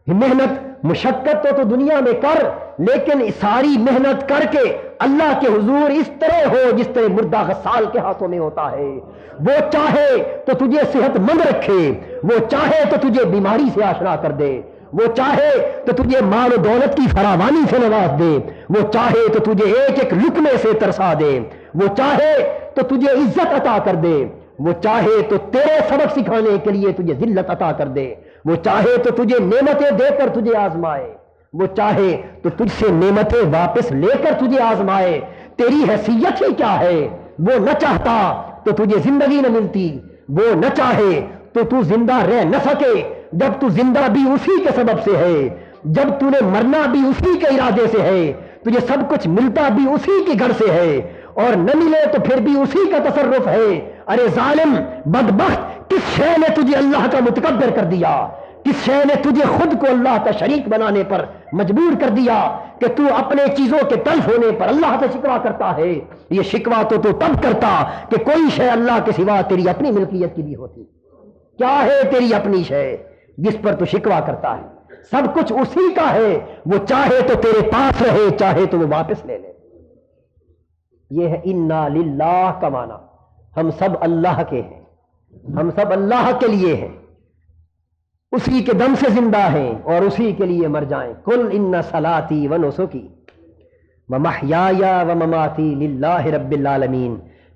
Speaker 1: محنت مشقت تو دنیا میں کر، لیکن ساری محنت کر کے اللہ کے حضور اس طرح ہو جس طرح مردہ غسال کے ہاتھوں میں ہوتا ہے۔ وہ چاہے تو تجھے صحت مند رکھے، وہ چاہے تو تجھے بیماری سے آشنا کر دے، وہ چاہے تو تجھے مال و دولت کی فراوانی سے نواز دے، وہ چاہے تو تجھے ایک ایک لقمے سے ترسا دے، وہ چاہے تو تجھے عزت عطا کر دے، وہ چاہے تو تیرے سبق سکھانے کے لیے تجھے ذلت عطا کر دے، وہ چاہے تو تجھے نعمتیں دے کر تجھے آزمائے، وہ چاہے تو تجھ سے نعمتیں واپس لے کر تجھے آزمائے۔ تیری حیثیت ہی کیا ہے؟ وہ نہ چاہتا تو تجھے زندگی نہ ملتی، وہ نہ چاہے تو زندہ رہ نہ سکے، جب تو زندہ بھی اسی کے سبب سے ہے، جب تو نے مرنا بھی اسی کے ارادے سے ہے، تجھے سب کچھ ملتا بھی اسی کے گھر سے ہے، اور نہ ملے تو پھر بھی اسی کا تصرف ہے۔ ارے ظالم بدبخت، کس شے نے تجھے اللہ کا متکبر کر دیا؟ کس شے نے تجھے خود کو اللہ کا شریک بنانے پر مجبور کر دیا کہ تو اپنے چیزوں کے تلف ہونے پر اللہ سے شکوہ کرتا ہے؟ یہ شکوہ تو تب کرتا کہ کوئی شے اللہ کے سوا تیری اپنی ملکیت کی بھی ہوتی۔ کیا ہے تیری اپنی شے جس پر تو شکوہ کرتا ہے؟ سب کچھ اسی کا ہے، وہ چاہے تو تیرے پاس رہے، چاہے تو وہ واپس لے لے۔ یہ ہے انا للہ کا معنی، ہم سب اللہ کے ہیں، ہم سب اللہ کے لیے ہیں، اسی کے دم سے زندہ ہیں اور اسی کے لیے مر جائیں۔ قل ان صلاتی و نسکی و محیای و مماتی للہ رب العالمین۔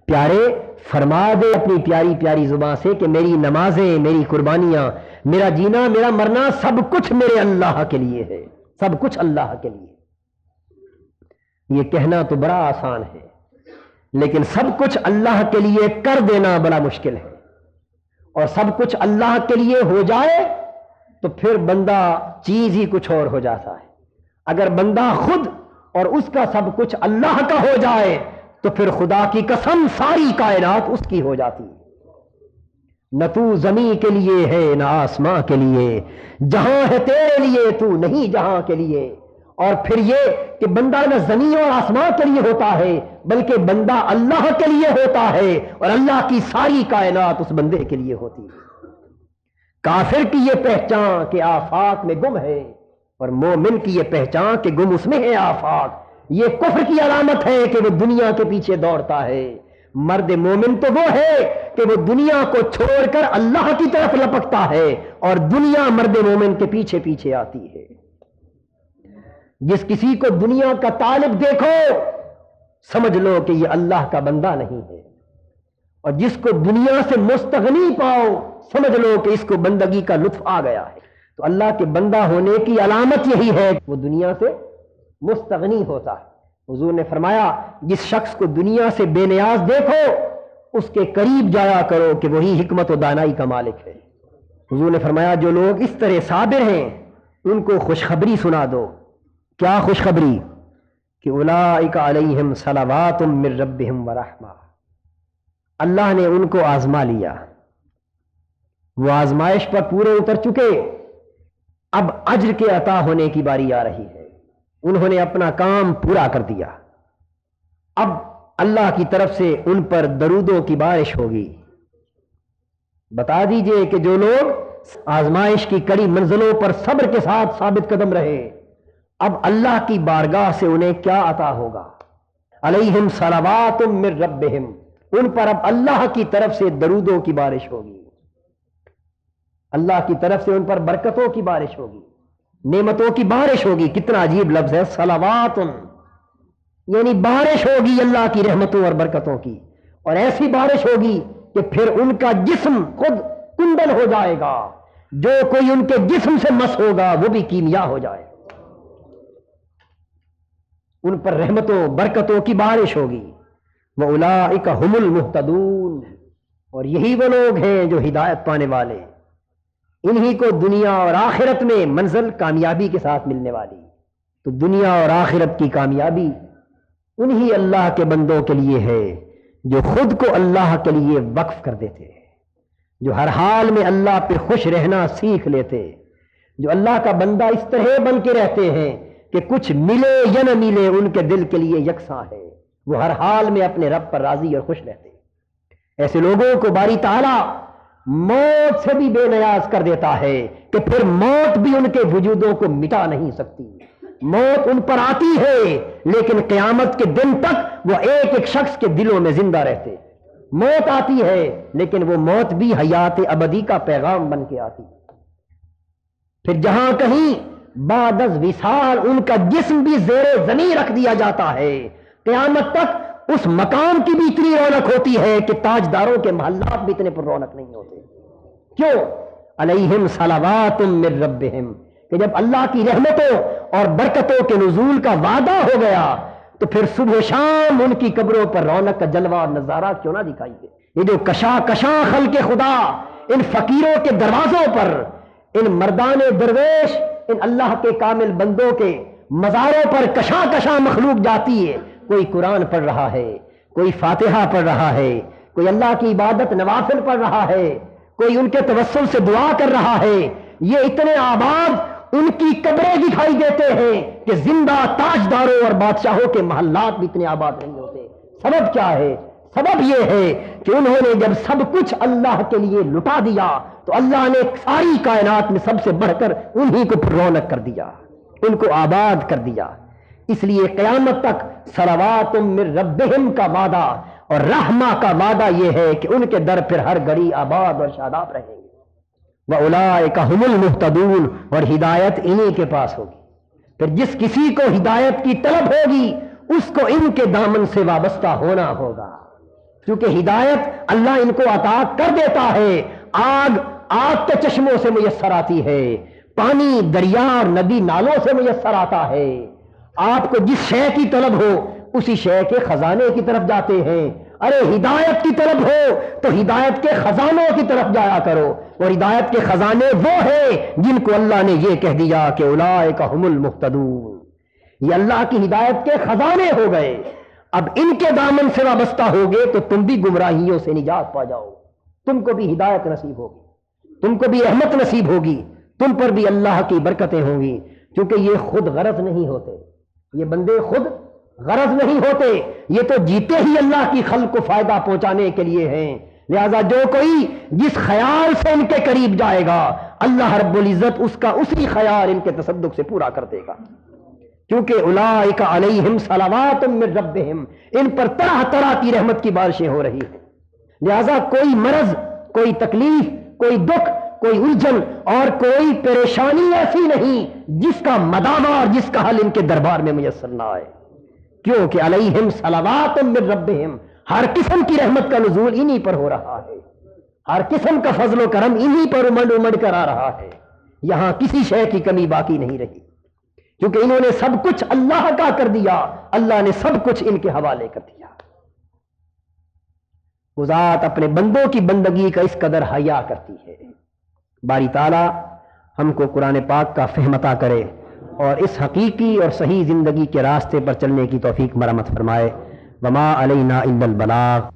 Speaker 1: پیارے، فرما دے اپنی پیاری پیاری زبان سے کہ میری نمازیں، میری قربانیاں، میرا جینا، میرا مرنا، سب کچھ میرے اللہ کے لیے ہے، سب کچھ اللہ کے لیے۔ یہ کہنا تو بڑا آسان ہے، لیکن سب کچھ اللہ کے لیے کر دینا بڑا مشکل ہے، اور سب کچھ اللہ کے لیے ہو جائے تو پھر بندہ چیز ہی کچھ اور ہو جاتا ہے۔ اگر بندہ خود اور اس کا سب کچھ اللہ کا ہو جائے تو پھر خدا کی قسم ساری کائنات اس کی ہو جاتی ہے۔ نہ تو زمین کے لیے ہے نہ آسماں کے لیے، جہاں ہے تیرے لیے تو نہیں جہاں کے لیے۔ اور پھر یہ کہ بندہ نہ زمین اور آسمان کے لیے ہوتا ہے بلکہ بندہ اللہ کے لیے ہوتا ہے، اور اللہ کی ساری کائنات اس بندے کے لیے ہوتی ہے۔ کافر کی یہ پہچان کہ آفاق میں گم ہے، اور مومن کی یہ پہچان کہ گم اس میں ہے آفاق۔ یہ کفر کی علامت ہے کہ وہ دنیا کے پیچھے دوڑتا ہے۔ مرد مومن تو وہ ہے کہ وہ دنیا کو چھوڑ کر اللہ کی طرف لپکتا ہے، اور دنیا مرد مومن کے پیچھے پیچھے آتی ہے۔ جس کسی کو دنیا کا طالب دیکھو سمجھ لو کہ یہ اللہ کا بندہ نہیں ہے، اور جس کو دنیا سے مستغنی پاؤ سمجھ لو کہ اس کو بندگی کا لطف آ گیا ہے۔ تو اللہ کے بندہ ہونے کی علامت یہی ہے کہ وہ دنیا سے مستغنی ہوتا ہے۔ حضور نے فرمایا جس شخص کو دنیا سے بے نیاز دیکھو اس کے قریب جایا کرو کہ وہی حکمت و دانائی کا مالک ہے۔ حضور نے فرمایا جو لوگ اس طرح صابر ہیں ان کو خوشخبری سنا دو۔ کیا خوشخبری؟ کہ اولئک علیہم صلوات من ربہم ورحمہ، اللہ نے ان کو آزما لیا، وہ آزمائش پر پورے اتر چکے، اب اجر کے عطا ہونے کی باری آ رہی ہے۔ انہوں نے اپنا کام پورا کر دیا، اب اللہ کی طرف سے ان پر درودوں کی بارش ہوگی۔ بتا دیجئے کہ جو لوگ آزمائش کی کڑی منزلوں پر صبر کے ساتھ ثابت قدم رہے، اب اللہ کی بارگاہ سے انہیں کیا عطا ہوگا؟ علیہم صلوات من ربہم، ان پر اب اللہ کی طرف سے درودوں کی بارش ہوگی، اللہ کی طرف سے ان پر برکتوں کی بارش ہوگی، نعمتوں کی بارش ہوگی۔ کتنا عجیب لفظ ہے صلوات، یعنی بارش ہوگی اللہ کی رحمتوں اور برکتوں کی، اور ایسی بارش ہوگی کہ پھر ان کا جسم خود کنڈل ہو جائے گا، جو کوئی ان کے جسم سے مس ہوگا وہ بھی کیمیا ہو جائے، ان پر رحمتوں برکتوں کی بارش ہوگی۔ وَأُولَٰئِكَ هُمُ الْمُهْتَدُونَ، اور یہی وہ لوگ ہیں جو ہدایت پانے والے، انہی کو دنیا اور آخرت میں منزل کامیابی کے ساتھ ملنے والی۔ تو دنیا اور آخرت کی کامیابی انہی اللہ کے بندوں کے لیے ہے جو خود کو اللہ کے لیے وقف کر دیتے ہیں، جو ہر حال میں اللہ پہ خوش رہنا سیکھ لیتے، جو اللہ کا بندہ اس طرح بن کے رہتے ہیں کہ کچھ ملے یا نہ ملے ان کے دل کے لیے یکساں ہے، وہ ہر حال میں اپنے رب پر راضی اور خوش رہتے۔ ایسے لوگوں کو باری تعالیٰ موت سے بھی بے نیاز کر دیتا ہے کہ پھر موت بھی ان کے وجودوں کو مٹا نہیں سکتی۔ موت ان پر آتی ہے لیکن قیامت کے دن تک وہ ایک ایک شخص کے دلوں میں زندہ رہتے۔ موت آتی ہے لیکن وہ موت بھی حیات ابدی کا پیغام بن کے آتی۔ پھر جہاں کہیں بعد از وصال ان کا جسم بھی زیر زمین رکھ دیا جاتا ہے، قیامت تک اس مقام کی بھی اتنی رونق ہوتی ہے کہ تاجداروں کے محلات بھی اتنے پر رونق نہیں ہوتے۔ کیوں؟ علیہم صلوات من ربہم، کہ جب اللہ کی رحمتوں اور برکتوں کے نزول کا وعدہ ہو گیا تو پھر صبح و شام ان کی قبروں پر رونق کا جلوہ اور نظارہ کیوں نہ دکھائی دے۔ یہ جو کشاں خلق خدا ان فقیروں کے دروازوں پر، ان مردان درویش، ان اللہ کے کامل بندوں کے مزاروں پر کشاں مخلوق جاتی ہے، کوئی قرآن پڑھ رہا ہے، کوئی فاتحہ پڑھ رہا ہے، کوئی اللہ کی عبادت نوافل پڑھ رہا ہے، کوئی ان کے توسل سے دعا کر رہا ہے، یہ اتنے آباد ان کی قبریں دکھائی دیتے ہیں کہ زندہ تاجداروں اور بادشاہوں کے محلات بھی اتنے آباد نہیں ہوتے۔ سبب کیا ہے؟ سبب یہ ہے کہ انہوں نے جب سب کچھ اللہ کے لیے لٹا دیا تو اللہ نے ساری کائنات میں سب سے بڑھ کر انہی کو رونق کر دیا، ان کو آباد کر دیا۔ اس لیے قیامت تک صلوات من ربہم کا وعدہ اور رحمہ کا وعدہ یہ ہے کہ ان کے در پھر ہر گھڑی آباد اور شاداب رہیں گے۔ وَأُولَٰئِكَ هُمُ الْمُهْتَدُونَ، اور ہدایت انہی کے پاس ہوگی۔ پھر جس کسی کو ہدایت کی طلب ہوگی اس کو ان کے دامن سے وابستہ ہونا ہوگا، کیونکہ ہدایت اللہ ان کو عطا کر دیتا ہے۔ آگ کے چشموں سے میسر آتی ہے، پانی دریا اور ندی نالوں سے میسر آتا ہے۔ آپ کو جس شے کی طلب ہو اسی شے کے خزانے کی طرف جاتے ہیں۔ ارے ہدایت کی طلب ہو تو ہدایت کے خزانوں کی طرف جایا کرو، اور ہدایت کے خزانے وہ ہیں جن کو اللہ نے یہ کہہ دیا کہ اولئک هم المهتدون، یہ اللہ کی ہدایت کے خزانے ہو گئے۔ اب ان کے دامن سے وابستہ ہوگے تو تم بھی گمراہیوں سے نجات پا جاؤ، تم کو بھی ہدایت نصیب ہوگی، تم کو بھی رحمت نصیب ہوگی، تم پر بھی اللہ کی برکتیں ہوں گی، کیونکہ یہ خود غرض نہیں ہوتے، یہ بندے خود غرض نہیں ہوتے، یہ تو جیتے ہی اللہ کی خلق کو فائدہ پہنچانے کے لیے ہیں۔ لہذا جو کوئی جس خیال سے ان کے قریب جائے گا اللہ رب العزت اس کا اسی خیال ان کے تصدق سے پورا کر دے گا، کیونکہ اولئک علیہم صلوات من ربہم، ان پر طرح طرح کی رحمت کی بارشیں ہو رہی ہیں۔ لہذا کوئی مرض، کوئی تکلیف، کوئی دکھ، کوئی الجھن اور کوئی پریشانی ایسی نہیں جس کا مداوع اور جس کا حل ان کے دربار میں میسر نہ آئے، کیونکہ علیہم صلوات من ربہم، ہر قسم کی رحمت کا نزول انہی پر ہو رہا ہے، ہر قسم کا فضل و کرم انہی پر امڑ کر آ رہا ہے، یہاں کسی شے کی کمی باقی نہیں رہی، کیونکہ انہوں نے سب کچھ اللہ کا کر دیا، اللہ نے سب کچھ ان کے حوالے کر دیا۔ وہ ذات اپنے بندوں کی بندگی کا اس قدر حیا کرتی ہے۔ باری تعالی ہم کو قرآن پاک کا فہم عطا کرے اور اس حقیقی اور صحیح زندگی کے راستے پر چلنے کی توفیق مرحمت فرمائے۔ وما علینا الا البلاغ۔